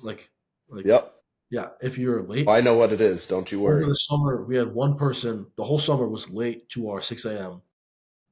Yep. yeah, if you're late. I know what it is. Don't you Over worry. the summer, we had one person, the whole summer was late to our 6 a.m.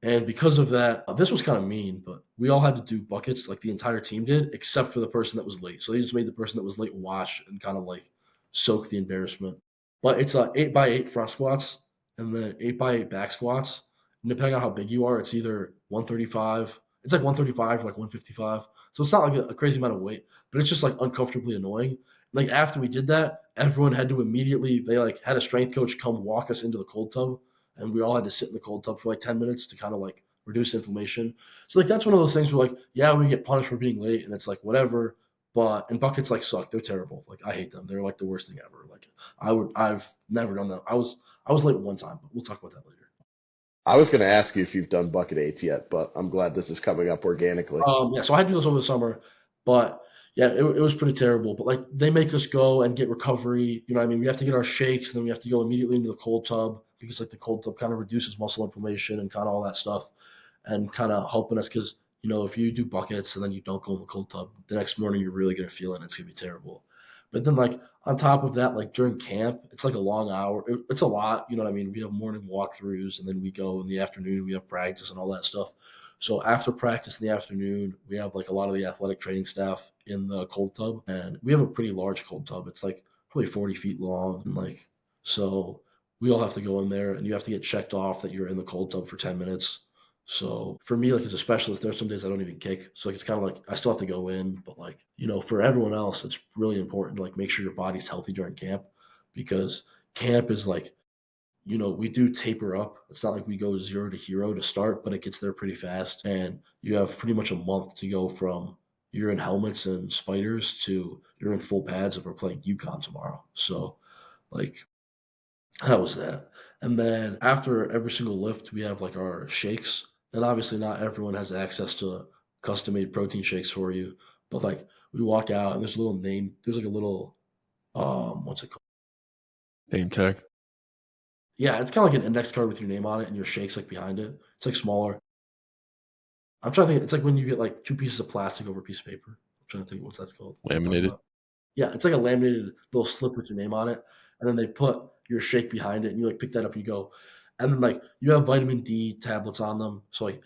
And because of that, this was kind of mean, but we all had to do buckets, like the entire team did, except for the person that was late. So they just made the person that was late wash and kind of like soak the embarrassment. But it's 8x8 front squats and then 8x8 back squats. And depending on how big you are, it's either 135. It's like 135 or like 155. So it's not like a crazy amount of weight, but it's just like uncomfortably annoying. Like after we did that, everyone had to immediately, they like had a strength coach come walk us into the cold tub, and we all had to sit in the cold tub for like 10 minutes to kind of like reduce inflammation. So like that's one of those things where like, yeah, we get punished for being late and it's like whatever. But and buckets like suck. They're terrible. Like I hate them. They're like the worst thing ever. Like I've never done that. I was late one time, but we'll talk about that later. I was going to ask you if you've done bucket eights yet, but I'm glad this is coming up organically. Yeah, so I had to do this over the summer, but yeah, it was pretty terrible. But like they make us go and get recovery. You know what I mean? We have to get our shakes, and then we have to go immediately into the cold tub because like the cold tub kind of reduces muscle inflammation and kind of all that stuff, and kind of helping us because if you do buckets and then you don't go in the cold tub, the next morning you're really gonna feel it. And it's gonna be terrible. But then like on top of that, like during camp, it's like a long hour. It's a lot. You know what I mean? We have morning walkthroughs, and then we go in the afternoon. We have practice and all that stuff. So after practice in the afternoon, we have like a lot of the athletic training staff in the cold tub, and we have a pretty large cold tub. It's like probably 40 feet long, and like so we all have to go in there, and you have to get checked off that you're in the cold tub for 10 minutes. So for me, like as a specialist, there's some days I don't even kick. So like it's kind of like I still have to go in, but like for everyone else, it's really important to like make sure your body's healthy during camp because camp is like we do taper up. It's not like we go 0 to hero to start, but it gets there pretty fast. And you have pretty much a month to go from you're in helmets and spiders to you're in full pads and we're playing UConn tomorrow. So, like, that was that. And then after every single lift, we have like our shakes. And obviously, not everyone has access to custom made protein shakes for you. But like, we walk out and there's a little name, there's like a little, what's it called? Name tag. Yeah, it's kind of like an index card with your name on it and your shakes like behind it. It's like smaller. I'm trying to think. It's like when you get like two pieces of plastic over a piece of paper. I'm trying to think what that's called. You know what I'm talking Laminated. about? Yeah, it's like a laminated little slip with your name on it, and then they put your shake behind it, and you like pick that up and you go, and then like you have vitamin D tablets on them. So like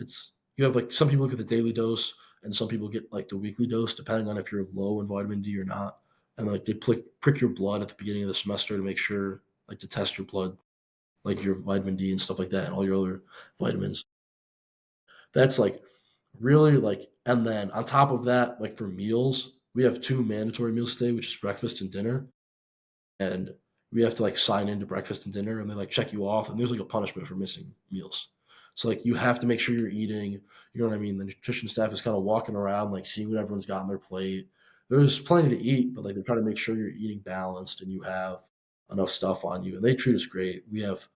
you have like some people get the daily dose, and some people get like the weekly dose, depending on if you're low in vitamin D or not. And like they prick your blood at the beginning of the semester to make sure like to test your blood, like your vitamin D and stuff like that, and all your other vitamins. That's like really like, and then on top of that, like for meals, we have two mandatory meals today, which is breakfast and dinner. And we have to like sign into breakfast and dinner and they like check you off. And there's like a punishment for missing meals. So like you have to make sure you're eating, you know what I mean? The nutrition staff is kind of walking around, like seeing what everyone's got on their plate. There's plenty to eat, but like they're trying to make sure you're eating balanced and you have enough stuff on you. And they treat us great. We have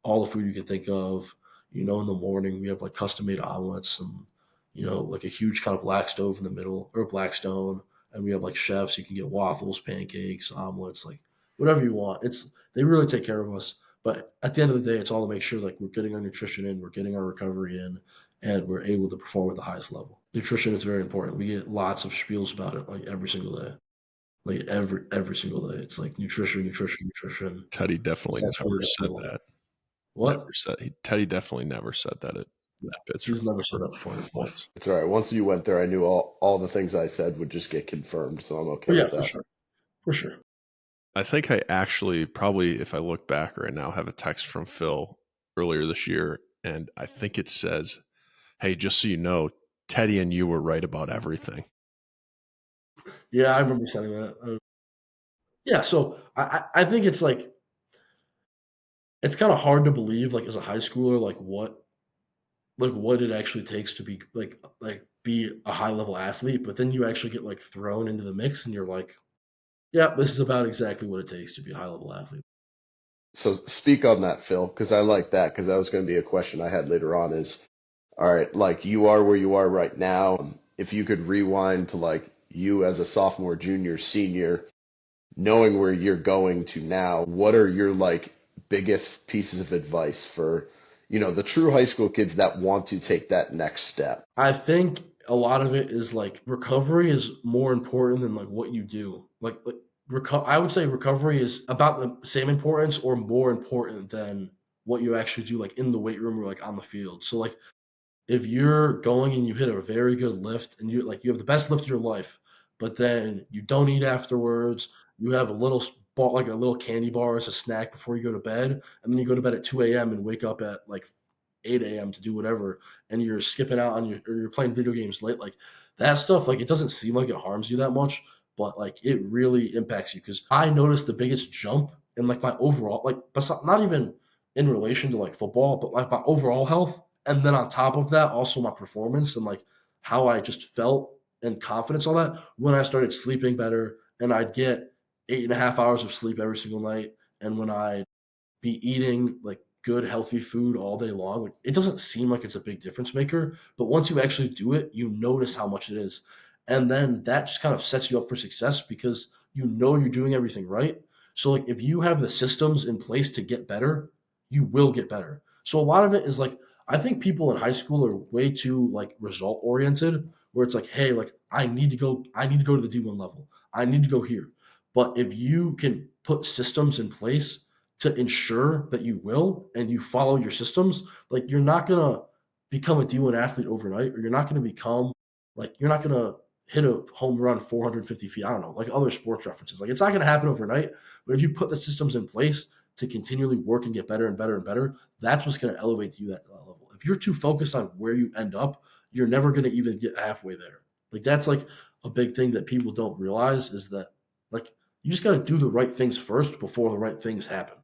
all the food you can think of. In the morning we have like custom made omelets and like a huge kind of black stove in the middle or a black stone, and we have like chefs. You can get waffles, pancakes, omelets, like whatever you want. They really take care of us. But at the end of the day, it's all to make sure like we're getting our nutrition in, we're getting our recovery in, and we're able to perform at the highest level. Nutrition is very important. We get lots of spiels about it like every single day. Like every single day. It's like nutrition, nutrition, nutrition. Teddy definitely That's never really the said fuel. that. What? Teddy definitely never said that Yeah, at Pittsburgh he's never said that before in his life. once. It's all right. Once you went there, I knew all the things I said would just get confirmed, so I'm okay But yeah, with for that. sure, for sure. I think I actually probably, if I look back right now, have a text from Phil earlier this year, and I think it says, "Hey, just so you know, Teddy and you were right about everything." Yeah, I remember saying that. Yeah, so I think it's like it's kind of hard to believe like as a high schooler like what it actually takes to be like be a high level athlete, but then you actually get like thrown into the mix and you're like, yeah, this is about exactly what it takes to be a high level athlete. So speak on that, Phil, because I like that, because that was going to be a question I had later on is, all right, like you are where you are right now. If you could rewind to like you as a sophomore, junior, senior, knowing where you're going to now, what are your like biggest pieces of advice for, the true high school kids that want to take that next step? I think a lot of it is like recovery is more important than like what you do. I would say recovery is about the same importance or more important than what you actually do, like in the weight room or like on the field. So like if you're going and you hit a very good lift and you have the best lift of your life, but then you don't eat afterwards, you have a little ball, like a little candy bar as a snack before you go to bed, and then you go to bed at 2 a.m. and wake up at like 8 a.m. to do whatever, and you're skipping out on your or you're playing video games late, like that stuff, like it doesn't seem like it harms you that much, but like it really impacts you. Because I noticed the biggest jump in like my overall, like not even in relation to like football, but like my overall health, and then on top of that, also my performance and like how I just felt and confidence, all that when I started sleeping better, and I'd get 8.5 hours of sleep every single night, and when I be eating like good healthy food all day long. Like it doesn't seem like it's a big difference maker, but once you actually do it, you notice how much it is. And then that just kind of sets you up for success because you know you're doing everything right. So like if you have the systems in place to get better, you will get better. So a lot of it is like I think people in high school are way too like result oriented where it's like, hey, like I need to go to the D1 level. I need to go here. But if you can put systems in place to ensure that you will and you follow your systems, like you're not gonna become a D1 athlete overnight, or you're not gonna become like you're not gonna hit a home run 450 feet. I don't know, like other sports references. Like it's not gonna happen overnight, but if you put the systems in place to continually work and get better and better and better, that's what's gonna elevate you that level. If you're too focused on where you end up, you're never gonna even get halfway there. Like that's like a big thing that people don't realize is that like you just gotta do the right things first before the right things happen.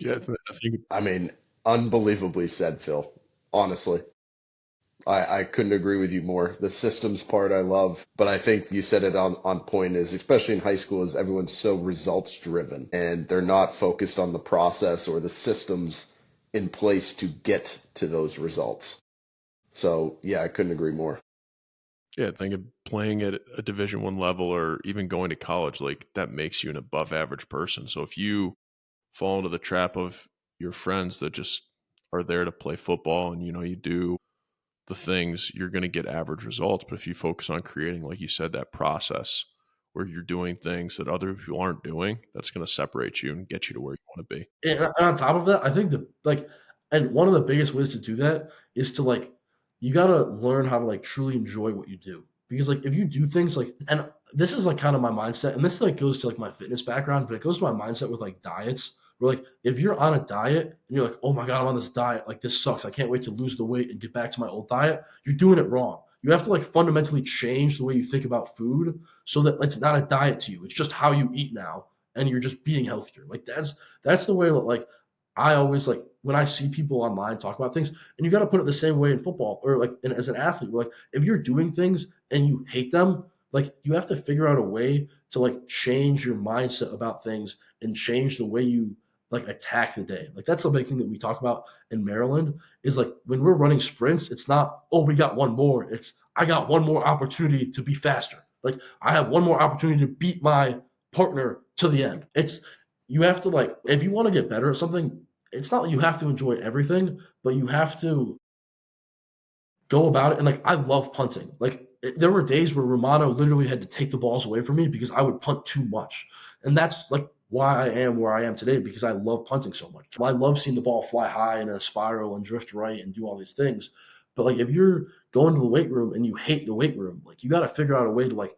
Yeah, I think I mean, unbelievably said, Phil. Honestly, I couldn't agree with you more. The systems part I love, but I think you said it on point is, especially in high school, is everyone's so results driven and they're not focused on the process or the systems in place to get to those results. So yeah, I couldn't agree more. yeah, I think of playing at a Division 1 level or even going to college, like that makes you an above average person. So if you fall into the trap of your friends that just are there to play football and you do the things, you're going to get average results. But if you focus on creating, like you said, that process where you're doing things that other people aren't doing, that's going to separate you and get you to where you want to be. And on top of that, I think and one of the biggest ways to do that is to like, you gotta learn how to like truly enjoy what you do. Because like if you do things like, and this is like kind of my mindset, and this like goes to like my fitness background, but it goes to my mindset with like diets. Where like if you're on a diet and you're like, oh my God, I'm on this diet, like this sucks. I can't wait to lose the weight and get back to my old diet. You're doing it wrong. You have to like fundamentally change the way you think about food so that it's not a diet to you. It's just how you eat now, and you're just being healthier. Like that's the way that like I always like when I see people online talk about things, and you got to put it the same way in football or like as an athlete. Where like if you're doing things and you hate them, like you have to figure out a way to like change your mindset about things and change the way you like attack the day. Like that's a big thing that we talk about in Maryland is like when we're running sprints, it's not, oh, we got one more. It's I got one more opportunity to be faster. Like I have one more opportunity to beat my partner to the end. It's you have to like if you want to get better at something, it's not that you have to enjoy everything, but you have to go about it. And like I love punting. Like there were days where Romano literally had to take the balls away from me because I would punt too much. And that's like why I am where I am today because I love punting so much. I love seeing the ball fly high in a spiral and drift right and do all these things. But like if you're going to the weight room and you hate the weight room, like you got to figure out a way to like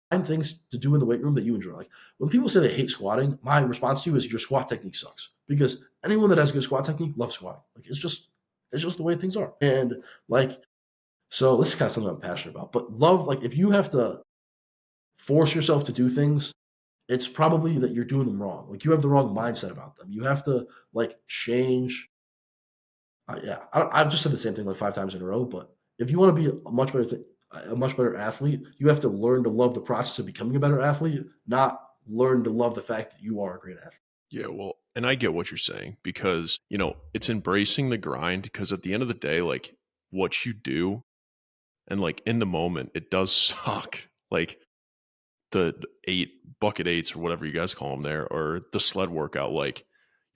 find things to do in the weight room that you enjoy. Like when people say they hate squatting, my response to you is your squat technique sucks because anyone that has good squat technique loves squatting. Like it's just the way things are. And like so this is kind of something I'm passionate about. But love, like if you have to force yourself to do things, it's probably that you're doing them wrong. Like you have the wrong mindset about them. You have to like change. Yeah, I've just said the same thing like 5 times in a row. But if you want to be a much better athlete, you have to learn to love the process of becoming a better athlete, not learn to love the fact that you are a great athlete. Yeah, well, and I get what you're saying because, it's embracing the grind because at the end of the day, like what you do and like in the moment, it does suck. Like the bucket eights or whatever you guys call them there, or the sled workout, like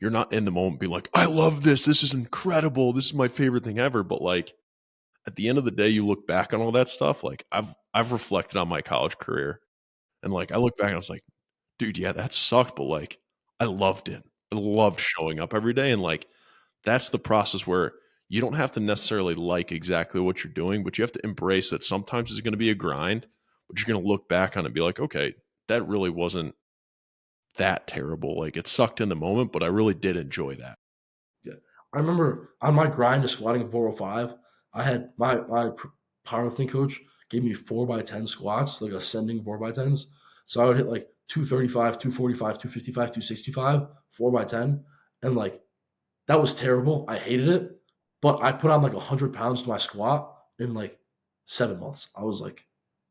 you're not in the moment being like, I love this. This is incredible. This is my favorite thing ever. But like at the end of the day, you look back on all that stuff. Like I've reflected on my college career, and like I look back and I was like, dude, yeah, that sucked, but like I loved it. I loved showing up every day, and like that's the process where you don't have to necessarily like exactly what you're doing, but you have to embrace that sometimes it's going to be a grind, but you're going to look back on it and be like, okay, that really wasn't that terrible. Like it sucked in the moment, but I really did enjoy that. Yeah. I remember on my grind of squatting 405, I had my powerlifting coach gave me 4x10 squats, like ascending 4x10s. So I would hit like 235, 245, 255, 265, 4x10. And like that was terrible. I hated it. But I put on like 100 pounds to my squat in like 7 months. I was like,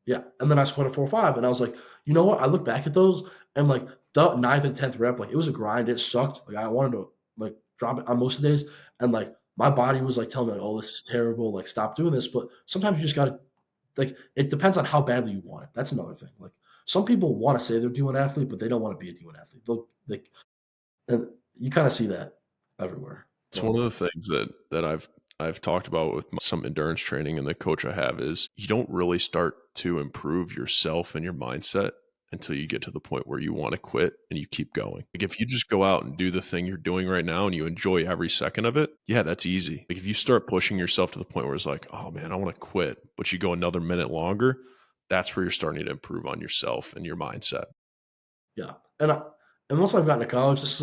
yeah. And then I squatted 405 and I was like, you know what? I look back at those and like the ninth and 10th rep, like it was a grind. It sucked. Like I wanted to like drop it on most of the days. And like my body was like telling me, like, oh, this is terrible. Like stop doing this. But sometimes you just got to, like, it depends on how badly you want it. That's another thing. Like some people want to say they're D1 athlete, but they don't want to be a D1 athlete. They'll, like, and you kind of see that everywhere. It's So one of the things that I've talked about with some endurance training and the coach I have is you don't really start to improve yourself and your mindset until you get to the point where you want to quit and you keep going. Like if you just go out and do the thing you're doing right now and you enjoy every second of it, yeah, that's easy. Like if you start pushing yourself to the point where it's like, oh man, I want to quit, but you go another minute longer, that's where you're starting to improve on yourself and your mindset. yeah, and once I've gotten to college, this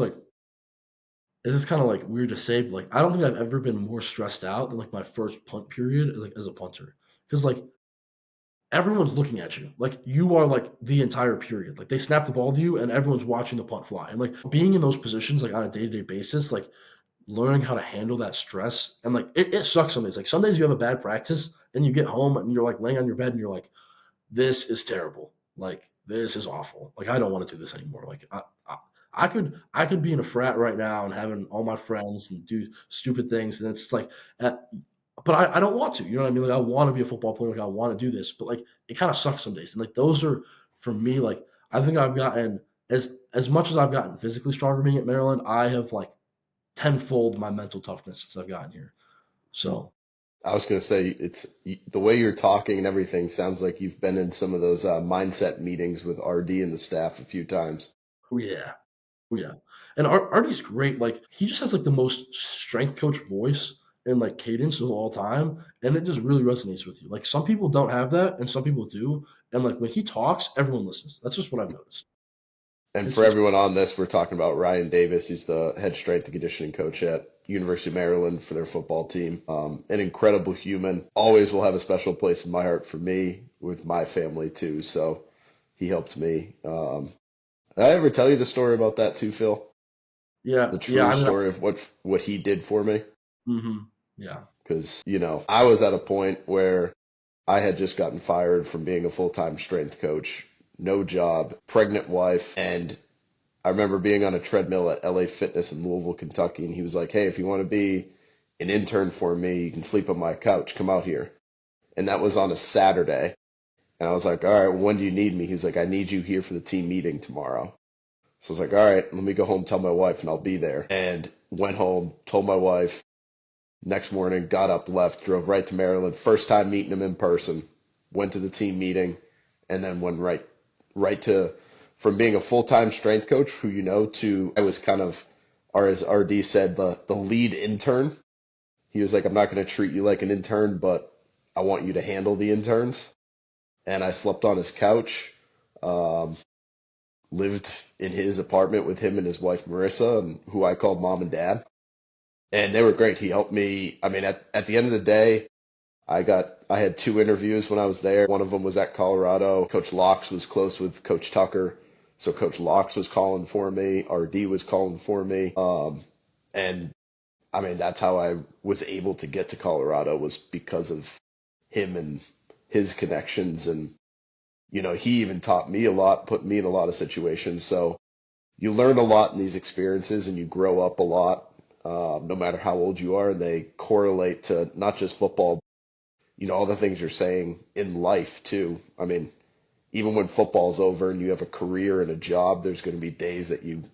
is kind of like weird to say, but like I don't think I've ever been more stressed out than like my first punt period, like as a punter, because like everyone's looking at you, like you are like the entire period. Like they snap the ball to you, and everyone's watching the punt fly, and like being in those positions, like on a day to day basis, like learning how to handle that stress, and like it sucks some days. Like some days you have a bad practice, and you get home and you're like laying on your bed, and you're like, this is terrible. Like this is awful. Like I don't want to do this anymore. Like I could be in a frat right now and having all my friends and do stupid things, and it's just like, but I don't want to. You know what I mean? Like I want to be a football player. Like I want to do this, but like it kind of sucks some days. And like those are for me. Like I think I've gotten as much as I've gotten physically stronger being at Maryland. I have like tenfold my mental toughness since I've gotten here. So I was going to say, the way you're talking and everything sounds like you've been in some of those mindset meetings with RD and the staff a few times. oh yeah, oh yeah. And Artie's great. Like he just has like the most strength coach voice and like cadence of all time, and it just really resonates with you. Like some people don't have that, and some people do. And like when he talks, everyone listens. That's just what I've noticed. And for It's everyone on this, we're talking about Ryan Davis. He's the head strength and conditioning coach at University of Maryland for their football team. An incredible human. Always will have a special place in my heart for me with my family too. So he helped me. Did I ever tell you the story about that too, Phil? yeah, The yeah. true I mean, story of what he did for me? yeah, Because, I was at a point where I had just gotten fired from being a full-time strength coach, no job, pregnant wife, and I remember being on a treadmill at LA Fitness in Louisville, Kentucky, and he was like, "Hey, if you want to be an intern for me, you can sleep on my couch. Come out here." And that was on a Saturday. And I was like, "All right, when do you need me?" He was like, "I need you here for the team meeting tomorrow." So I was like, "All right, let me go home, tell my wife, and I'll be there." And went home, told my wife. Next morning, got up, left, drove right to Maryland. First time meeting him in person. Went to the team meeting, and then went right to from being a full time strength coach, who to I was kind of, or as RD said, the lead intern. He was like, "I'm not going to treat you like an intern, but I want you to handle the interns." And I slept on his couch, um, lived in his apartment with him and his wife Marissa, and who I called mom and dad. And they were great. He helped me. I mean, at the end of the day, I had two interviews when I was there. One of them was at Colorado. Coach Locks was close with Coach Tucker, so Coach Locks was calling for me. RD was calling for me. And I mean, that's how I was able to get to Colorado, was because of him and his connections. And he even taught me a lot, put me in a lot of situations. So you learn a lot in these experiences, and you grow up a lot, no matter how old you are. And they correlate to not just football, all the things you're saying in life too. I mean, even when football's over and you have a career and a job, there's going to be days that you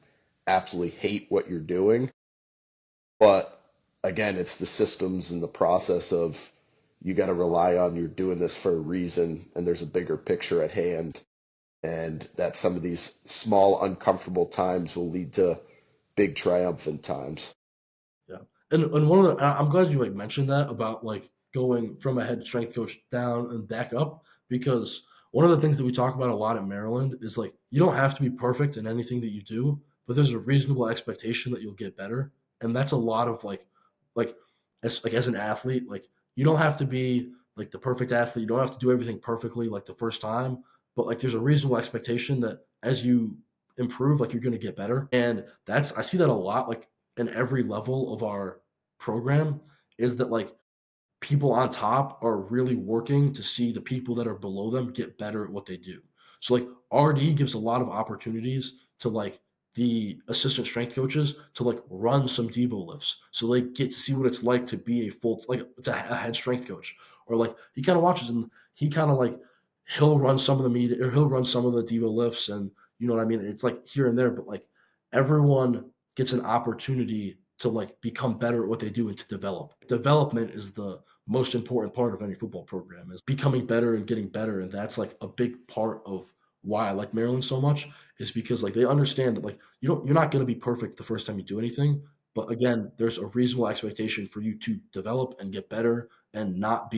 absolutely hate what you're doing. But again, it's the systems and the process of, you got to rely on you're doing this for a reason and there's a bigger picture at hand, and that some of these small uncomfortable times will lead to big triumphant times. Yeah. And one of the I'm glad you like mentioned that about like going from a head strength coach down and back up, because one of the things that we talk about a lot at Maryland is like you don't have to be perfect in anything that you do, but there's a reasonable expectation that you'll get better. And that's a lot of like as an athlete, like you don't have to be like the perfect athlete. You don't have to do everything perfectly like the first time, but like there's a reasonable expectation that as you improve, like you're going to get better. And that's I see that a lot like in every level of our program, is that like people on top are really working to see the people that are below them get better at what they do. So like RD gives a lot of opportunities to like the assistant strength coaches to like run some Devo lifts. So they get to see what it's like to be a full like to a head strength coach. Or like he kind of watches and he kind of like he'll run some of the meet or he'll run some of the Devo lifts, and you know what I mean? It's like here and there, but like everyone gets an opportunity to like become better at what they do and to develop. Development is the most important part of any football program, is becoming better and getting better. And that's like a big part of why I like Maryland so much, is because like they understand that like you're not going to be perfect the first time you do anything. But again, there's a reasonable expectation for you to develop and get better and not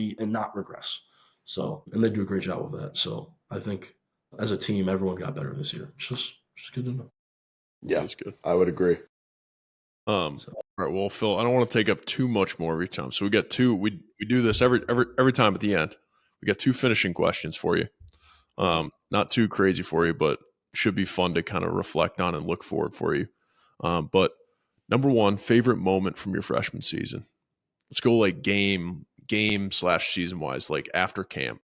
regress. So, and they do a great job of that. So I think as a team, everyone got better this year. It's just good to know. Yeah, That's good. I would agree. All So, right. Well, Phil, I don't want to take up too much more of your time. So we got two. We do this every time at the end. We got two finishing questions for you. Not too crazy for you, but should be fun to kind of reflect on and look forward for you. But number one, favorite moment from your freshman season. Let's go like game/season wise, like after camp.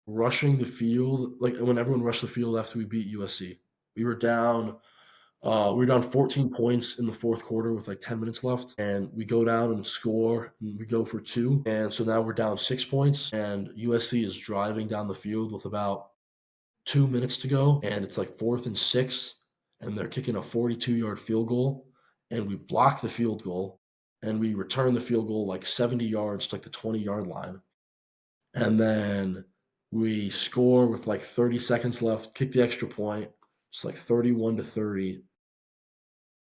rushing the field, like when everyone rushed the field after we beat USC, we were down. We were down 14 points in the fourth quarter with like 10 minutes left, and we go down and score, and we go for two, and so now we're down 6 points, and USC is driving down the field with about 2 minutes to go, and it's like 4th and 6, and they're kicking a 42-yard field goal, and we block the field goal, and we return the field goal like 70 yards to like the 20-yard line, and then we score with like 30 seconds left, kick the extra point. It's like 31-30.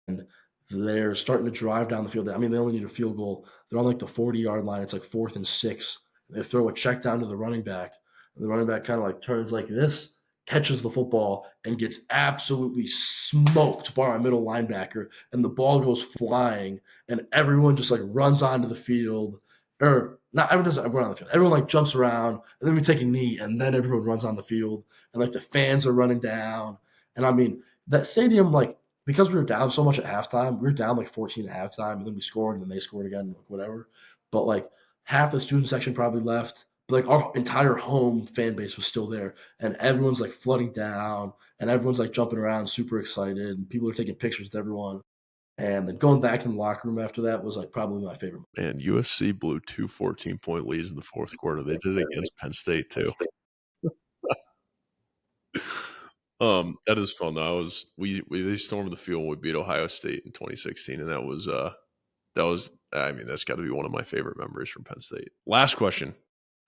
And they're starting to drive down the field. I mean, they only need a field goal. They're on like the 40-yard line. It's like 4th and 6. They throw a check down to the running back. And the running back kind of like turns like this, catches the football, and gets absolutely smoked by our middle linebacker. And the ball goes flying, and everyone just like runs onto the field. Or not everyone doesn't run on the field. Everyone like jumps around, and then we take a knee, and then everyone runs on the field. And like the fans are running down. And I mean, that stadium, like, because we were down so much at halftime, we were down like 14 at halftime, and then we scored, and then they scored again, like whatever. But like half the student section probably left, but like our entire home fan base was still there, and everyone's like flooding down, and everyone's like jumping around, super excited, and people are taking pictures with everyone. And then going back to the locker room after that was like probably my favorite. And USC blew two 14-point leads in the fourth quarter. They did it against Penn State too. That is fun though. We they stormed the field when we beat Ohio State in 2016, and that was I mean, that's got to be one of my favorite memories from Penn State. Last question.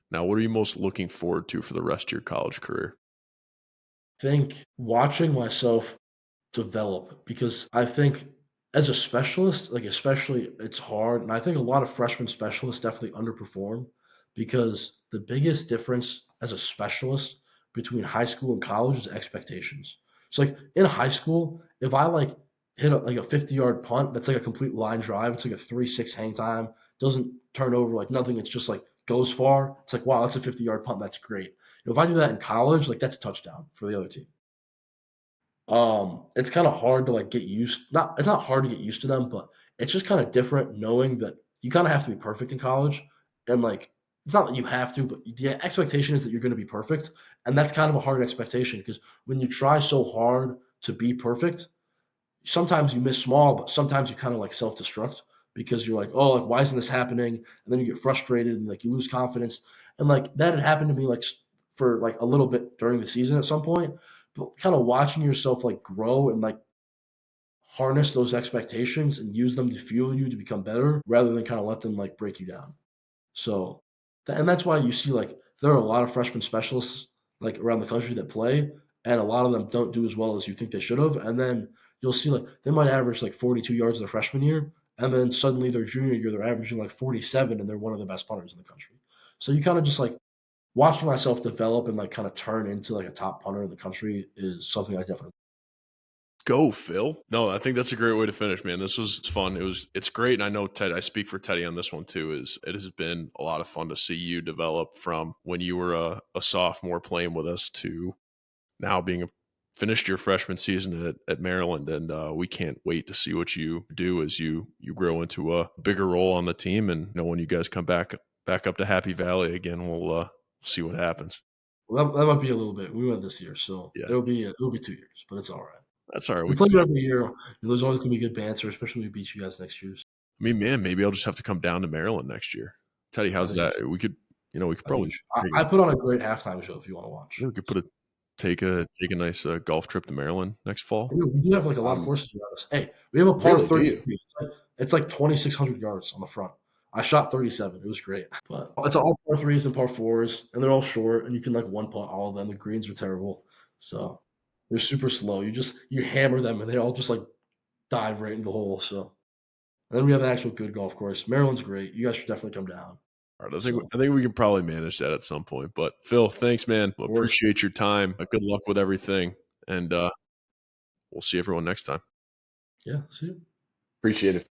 Now, what are you most looking forward to for the rest of your college career? I think watching myself develop, because I think as a specialist, like especially it's hard. And I think a lot of freshman specialists definitely underperform, because the biggest difference as a specialist between high school and college is expectations. So like in high school, if I like hit like a 50-yard punt, that's like a complete line drive. It's like a 3-6 hang time, doesn't turn over like nothing. It's just like goes far. It's like, wow, that's a 50-yard punt. That's great. If I do that in college, like that's a touchdown for the other team. It's kinda hard to, like, get used not it's not hard to get used to them, but it's just kinda different knowing that you kinda have to be perfect in college, and, like, it's not that you have to, but the expectation is that you're gonna be perfect, and that's kind of a hard expectation, because when you try so hard to be perfect, sometimes you miss small, but sometimes you kinda, like, self-destruct, because you're like, "Oh, like, why isn't this happening?" And then you get frustrated and, like, you lose confidence, and, like, that had happened to me, like, for, like, a little bit during the season at some point, but kinda watching yourself, like, grow and, like, harness those expectations and use them to fuel you to become better rather than kinda let them, like, break you down. So, And that's why you see like there are a lot of freshman specialists like around the country that play, and a lot of them don't do as well as you think they should have. And then you'll see like they might average like 42 yards their freshman year, and then suddenly their junior year they're averaging like 47, and they're one of the best punters in the country. So you kind of just like watching myself develop and like kind of turn into like a top punter in the country is something I definitely. Go, Phil. No, I think that's a great way to finish, man. This was fun. It's great. And I know Ted, I speak for Teddy on this one too, it has been a lot of fun to see you develop from when you were a sophomore playing with us to now finished your freshman season at Maryland. And we can't wait to see what you do as you grow into a bigger role on the team. And when you guys come back up to Happy Valley again, we'll see what happens. Well, that might be a little bit. We went this year, so Yeah. it'll be 2 years, but it's all right. That's all right. We play it every year. And there's always gonna be good banter, especially when we beat you guys next year. I mean, man, maybe I'll just have to come down to Maryland next year. Teddy, how's that? We could probably. I put on a great halftime show if you want to watch. We could take a nice golf trip to Maryland next fall. We do have like a lot of courses around us. Hey, we have a par Really, do you? 33. It's like 2,600 yards on the front. I shot 37. It was great, but it's all par threes and par fours, and they're all short, and you can like one putt all of them. The greens are terrible, so they're super slow. You hammer them, and they all just like dive right into the hole. So, and then we have an actual good golf course. Maryland's great. You guys should definitely come down. All right, I think we can probably manage that at some point. But Phil, thanks, man. Appreciate your time. Good luck with everything, and we'll see everyone next time. Yeah, see you. Appreciate it.